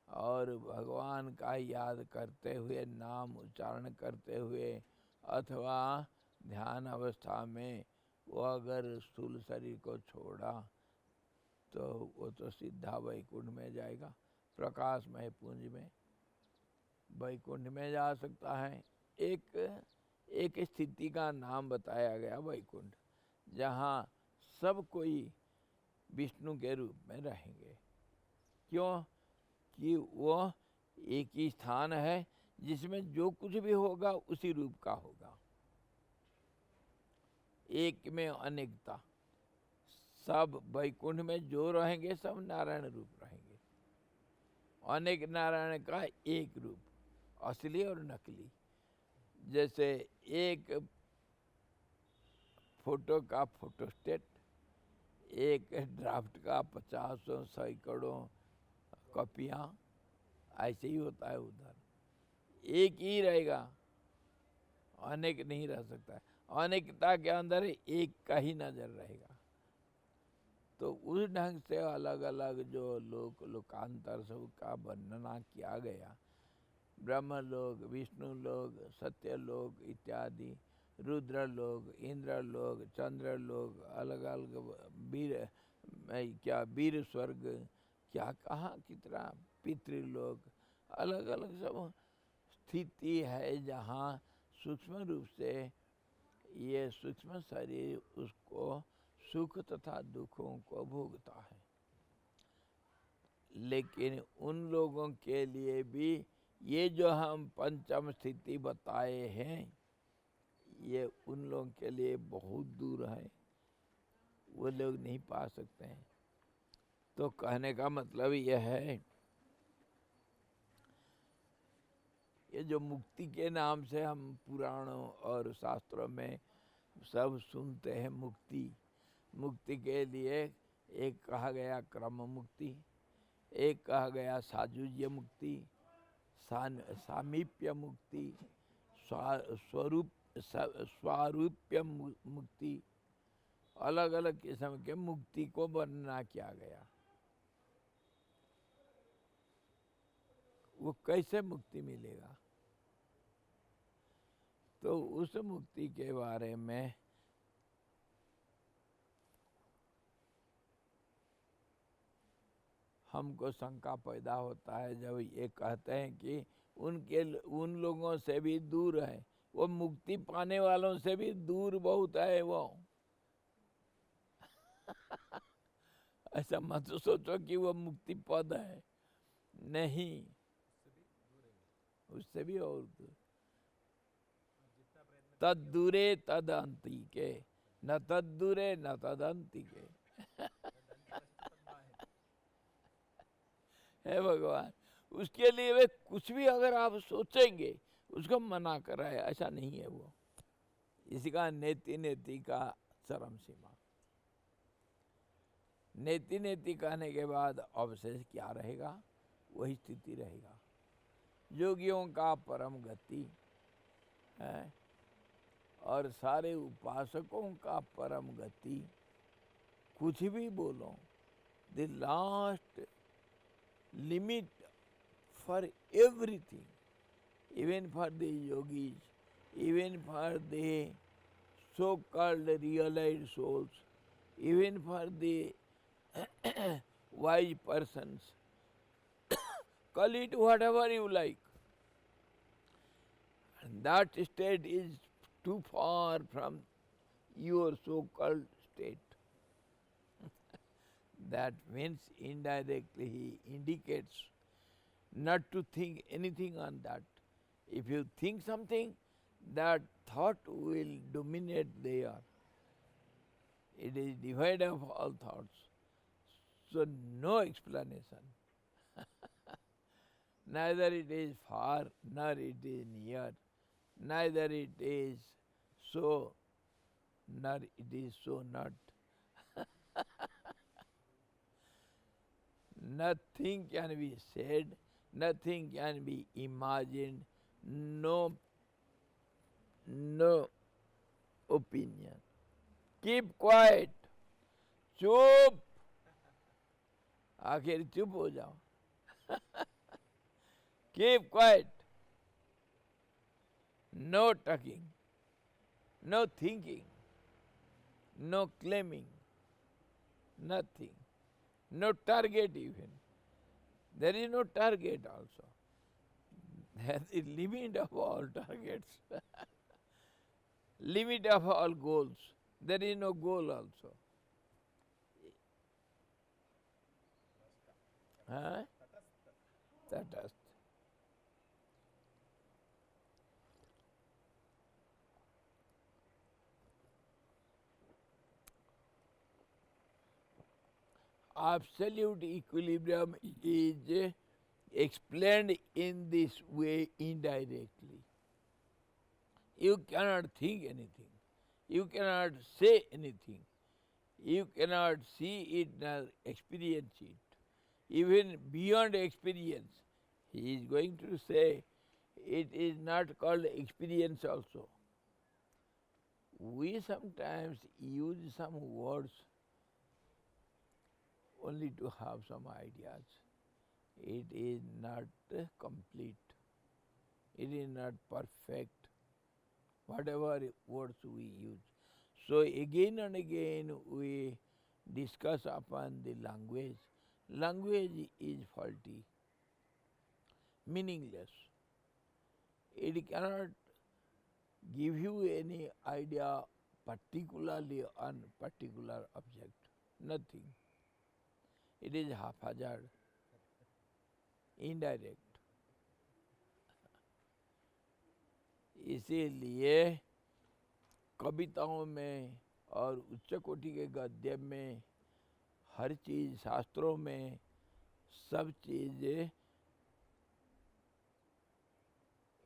और भगवान का याद करते हुए, नाम उच्चारण करते हुए, अथवा ध्यान अवस्था में वो अगर स्थूल शरीर को छोड़ा, तो वो तो सीधा वैकुंठ में जाएगा। प्रकाशमय पुंज में वैकुंठ में जा सकता है। एक स्थिति का नाम बताया गया वैकुंठ, जहाँ सब कोई विष्णु के रूप में रहेंगे। क्यों? कि वो एक ही स्थान है जिसमें जो कुछ भी होगा उसी रूप का होगा। एक में अनेकता। सब वैकुंठ में जो रहेंगे सब नारायण रूप रहेंगे। अनेक नारायण का एक रूप, असली और नकली। जैसे एक फोटो का फोटोस्टेट, एक ड्राफ्ट का 50 सैकड़ों कॉपियाँ, ऐसे ही होता है उधर। एक ही रहेगा, अनेक नहीं रह सकता है। अनेकता के अंदर एक का ही नजर रहेगा। तो उस ढंग से अलग अलग जो लोकांतर सब का वर्णना किया गया, ब्रह्म लोक, विष्णु लोक, सत्य लोक इत्यादि, रुद्र लोक, इंद्र लोक, चंद्र लोक, अलग अलग क्या वीर स्वर्ग, क्या कहाँ कितना पितृलोक, अलग अलग सब स्थिति है जहाँ सूक्ष्म रूप से ये सूक्ष्म शरीर उसको सुख तथा दुखों को भोगता है। लेकिन उन लोगों के लिए भी ये जो हम पंचम स्थिति बताए हैं ये उन लोगों के लिए बहुत दूर है, वो लोग नहीं पा सकते हैं। तो कहने का मतलब यह है, ये जो मुक्ति के नाम से हम पुराणों और शास्त्रों में सब सुनते हैं, मुक्ति, मुक्ति के लिए एक कहा गया क्रम मुक्ति, एक कहा गया साजुज्य मुक्ति, सामीप्य मुक्ति, स्वारूप्य मुक्ति, अलग अलग किस्म के मुक्ति को वर्णना किया गया। वो कैसे मुक्ति मिलेगा, तो उस मुक्ति के बारे में हमको शंका पैदा होता है जब ये कहते हैं कि उन लोगों से भी दूर है, वो मुक्ति पाने वालों से भी दूर बहुत है वो। ऐसा मत सोचो कि वो मुक्ति पद है, नहीं, उससे भी और दूर। तद दूरे तद अंतिके, न तद दूरे न तद अंतिके। है भगवान, उसके लिए वे कुछ भी अगर आप सोचेंगे उसको मना कर रहा है, ऐसा नहीं है वो। इसका नेति नेति का चरम सीमा। नेति नेति कहने के बाद अवशेष क्या रहेगा, वही स्थिति रहेगा। योगियों का परम गति है और सारे उपासकों का परम गति, कुछ भी बोलो, the last limit for everything, even for the yogis, even for the so-called realized souls, even for the wise persons, call it whatever you like. And that state is too far from your so-called state. That means indirectly he indicates not to think anything on that. If you think something, that thought will dominate there. It is divide of all thoughts. So no explanation. Neither it is far, nor it is near, neither it is so, nor it is so not. Nothing can be said, nothing can be imagined, no opinion. Keep quiet. चुप, आखिर चुप हो जाओ. Keep quiet. No talking, no thinking, no claiming, nothing. No target even. There is no target also. There is limit of all targets. Limit of all goals. There is no goal also. Huh? Tatastha. Absolute equilibrium is explained in this way indirectly. You cannot think anything. You cannot say anything. You cannot see it nor experience it. Even beyond experience, he is going to say it is not called experience also. We sometimes use some words only to have some ideas. It is not complete. It is not perfect. Whatever words we use. So again and again we discuss upon the language. Language is faulty, meaningless. It cannot give you any idea particularly on particular object. Nothing. It is haphazard, indirect. इसीलिए कविताओं में और उच्च कोटि के गद्य में हर चीज, शास्त्रों में सब चीजें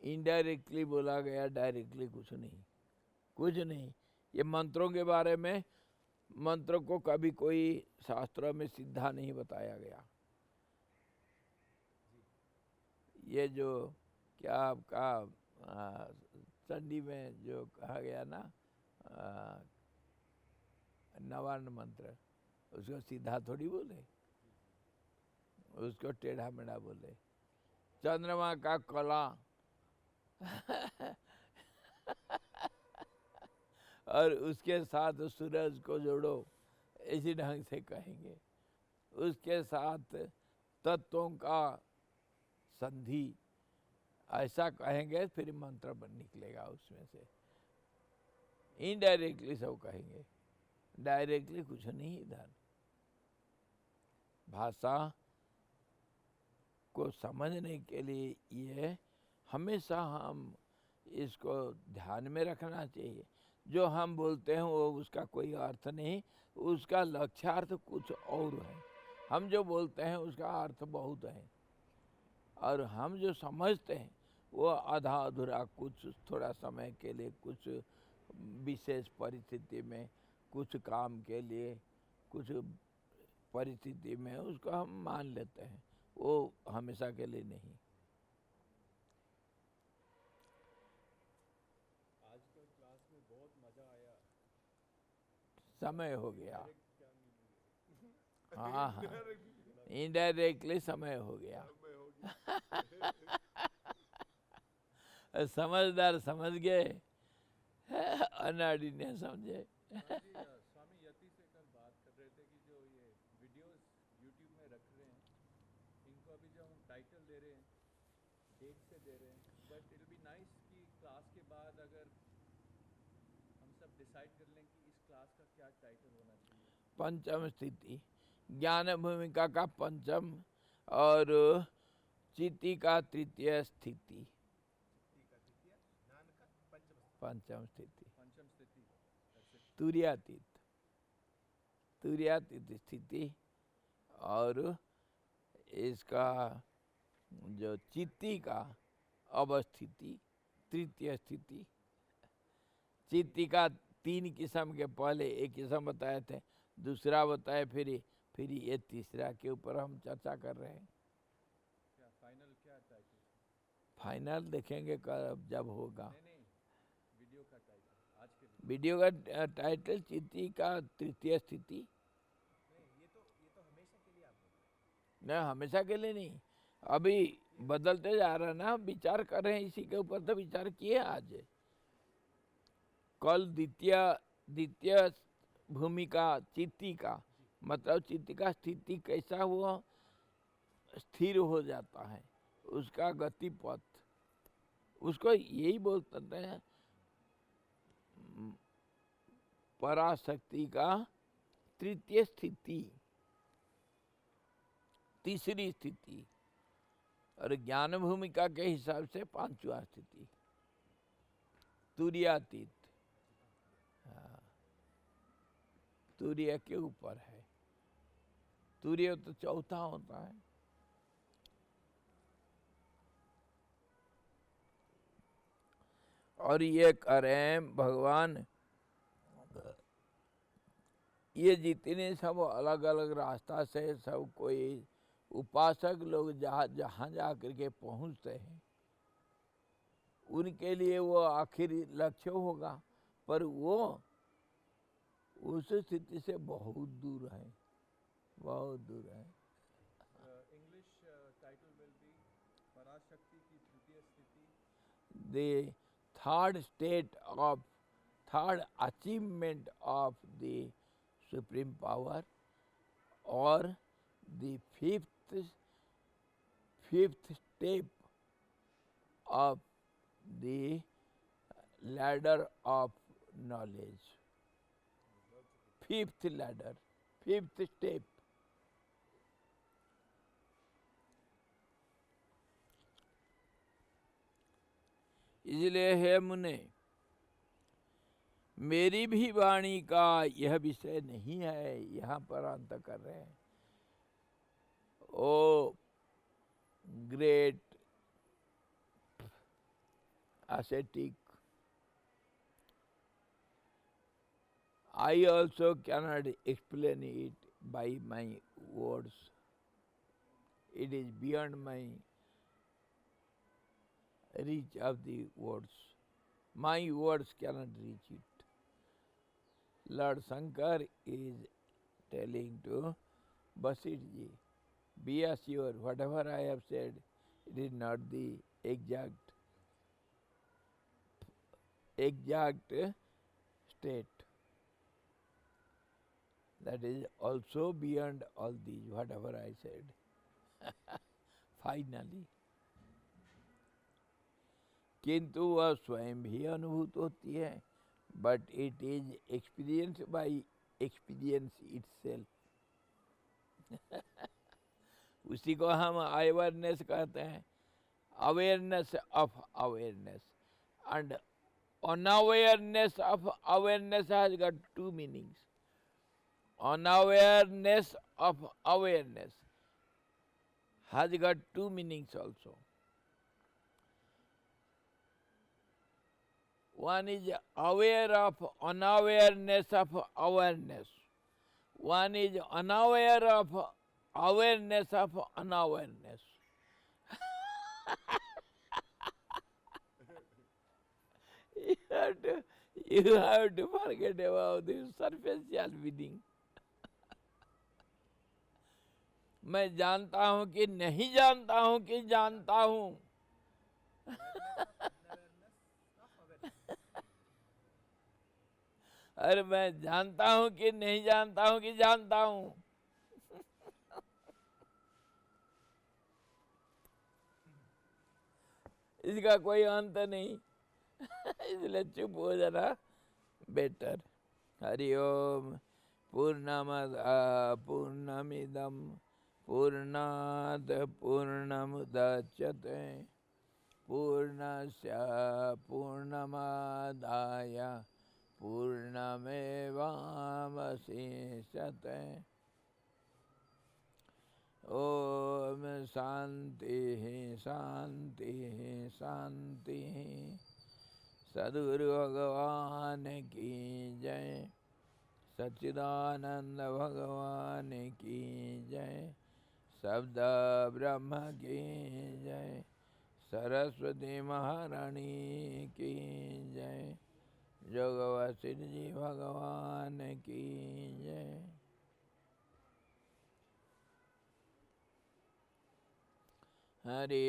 इनडायरेक्टली बोला गया, डायरेक्टली कुछ नहीं, कुछ नहीं। ये मंत्रों के बारे में, मंत्र को कभी कोई शास्त्र में सीधा नहीं बताया गया। ये जो क्या आपका चंडी में जो कहा गया ना, नवान्न मंत्र, उसको सीधा थोड़ी बोले, उसको टेढ़ा मेढ़ा बोले। चंद्रमा का कला और उसके साथ सूरज को जोड़ो, इसी ढंग से कहेंगे। उसके साथ तत्वों का संधि, ऐसा कहेंगे, फिर मंत्र बन निकलेगा उसमें से। इनडायरेक्टली सब कहेंगे, डायरेक्टली कुछ नहीं। इधर भाषा को समझने के लिए ये हमेशा हम इसको ध्यान में रखना चाहिए। जो हम बोलते हैं वो उसका कोई अर्थ नहीं, उसका लक्ष्यार्थ कुछ और है। हम जो बोलते हैं उसका अर्थ बहुत है, और हम जो समझते हैं वो आधा अधूरा, कुछ थोड़ा समय के लिए, कुछ विशेष परिस्थिति में, कुछ काम के लिए, कुछ परिस्थिति में उसको हम मान लेते हैं, वो हमेशा के लिए नहीं। आज का क्लास में बहुत मजा आया। समय हो गया। क्या मीनिंग है? हाँ हाँ, इनडायरेक्टली समय हो गया। समझदार समझ गए, अनाड़ी ने समझे। स्वामी यति से कल बात कर रहे थे कि जो ये वीडियोस यूट्यूब में रख रहे हैं, इनको अभी जो हम टाइटल दे रहे हैं, डेट से दे रहे हैं, but it will be nice कि क्लास के बाद अगर हम सब डिसाइड कर लें कि इस क्लास का क्या टाइटल होना चाहिए। पंचम स्थिति, ज्ञान भूमिका का पंचम और चित्ती का तृतीय स्थिति। पंचम स्थिति, पंचम स्थिति, तुर्यातीत, तुर्यातीत स्थिति। और इसका जो चित्ती का अवस्थिति, तृतीय स्थिति। चित्ती का तीन किस्म के, पहले एक किस्म बताए थे, दूसरा बताए, फिर ये तीसरा के ऊपर हम चर्चा कर रहे हैं। क्या फाइनल क्या टाइटल? फाइनल देखेंगे कब, जब होगा। नहीं, वीडियो का टाइटल आज के लिए। वीडियो का टाइटल चित्ती का तृतीय स्थिति। नहीं, ये तो हमेशा के लिए आप बोल रहे हैं। नहीं, हमेशा के लिए नहीं, अभी बदलते जा रहा है ना, विचार कर रहे हैं इसी के ऊपर, तो विचार किए आज। कल द्वितीय भूमिका चित्ती का, मतलब चित्ती का स्थिति कैसा हुआ, स्थिर हो जाता है, उसका गति पथ, उसको यही बोलते हैं पराशक्ति का तृतीय स्थिति, तीसरी स्थिति। और ज्ञान भूमिका के हिसाब से पांचवा स्थिति, तुर्यातीत। हाँ, तुर्य के ऊपर है, तुर्य तो चौथा होता है। और ये करें भगवान, ये जितने सब अलग अलग रास्ता से सब कोई उपासक लोग जहाँ जा करके पहुँचते हैं, उनके लिए वो आखिरी लक्ष्य होगा, पर वो उस स्थिति से बहुत दूर है, बहुत दूर है। इंग्लिश टाइटल विल बी पराशक्ति की तृतीय स्थिति, The third state of, third achievement of the supreme power, or the fifth step of the ladder of knowledge. Fifth ladder, fifth step. इसलिए हे मुने, मेरी भी वाणी का यह विषय नहीं है, यहाँ पर अंत कर रहे हैं। ओ great ascetic, I also cannot explain it by my words. It is beyond my reach of the words. My words cannot reach it. Lord Shankar is telling to Vasishtha, be assured, whatever I have said, it is not the exact state. That is also beyond all these, whatever I said. Finally. किंतु वह स्वयं भी अनुभूत होती है, but it is experienced by experience itself. उसी को हम अवेयरनेस कहते हैं, awareness of awareness. And unawareness of awareness has got two meanings. Unawareness of awareness has got two meanings also. One is aware of unawareness of awareness. One is unaware of awareness of unawareness. You have to forget about this superficial meaning. मैं जानता हूँ कि नहीं जानता हूँ कि जानता हूँ. अरे मैं जानता हूँ कि नहीं जानता हूँ कि जानता हूँ. इसका कोई अंत नहीं. इसलिए चुप हो जाना बेटर. हरि ओम. पूर्णमिदं पूर्णात् पूर्णमुदच्यते पूर्णस्य पूर्णमादाय पूर्णमेवावशिष्यते. ओम शांति शांति शांति. सद्गुरु भगवान की जय. सच्चिदानंद भगवान की जय. शब्द ब्रह्म की जय. सरस्वती महारानी की जय. जोग वशिष्ठ जी भगवान की जय. हरि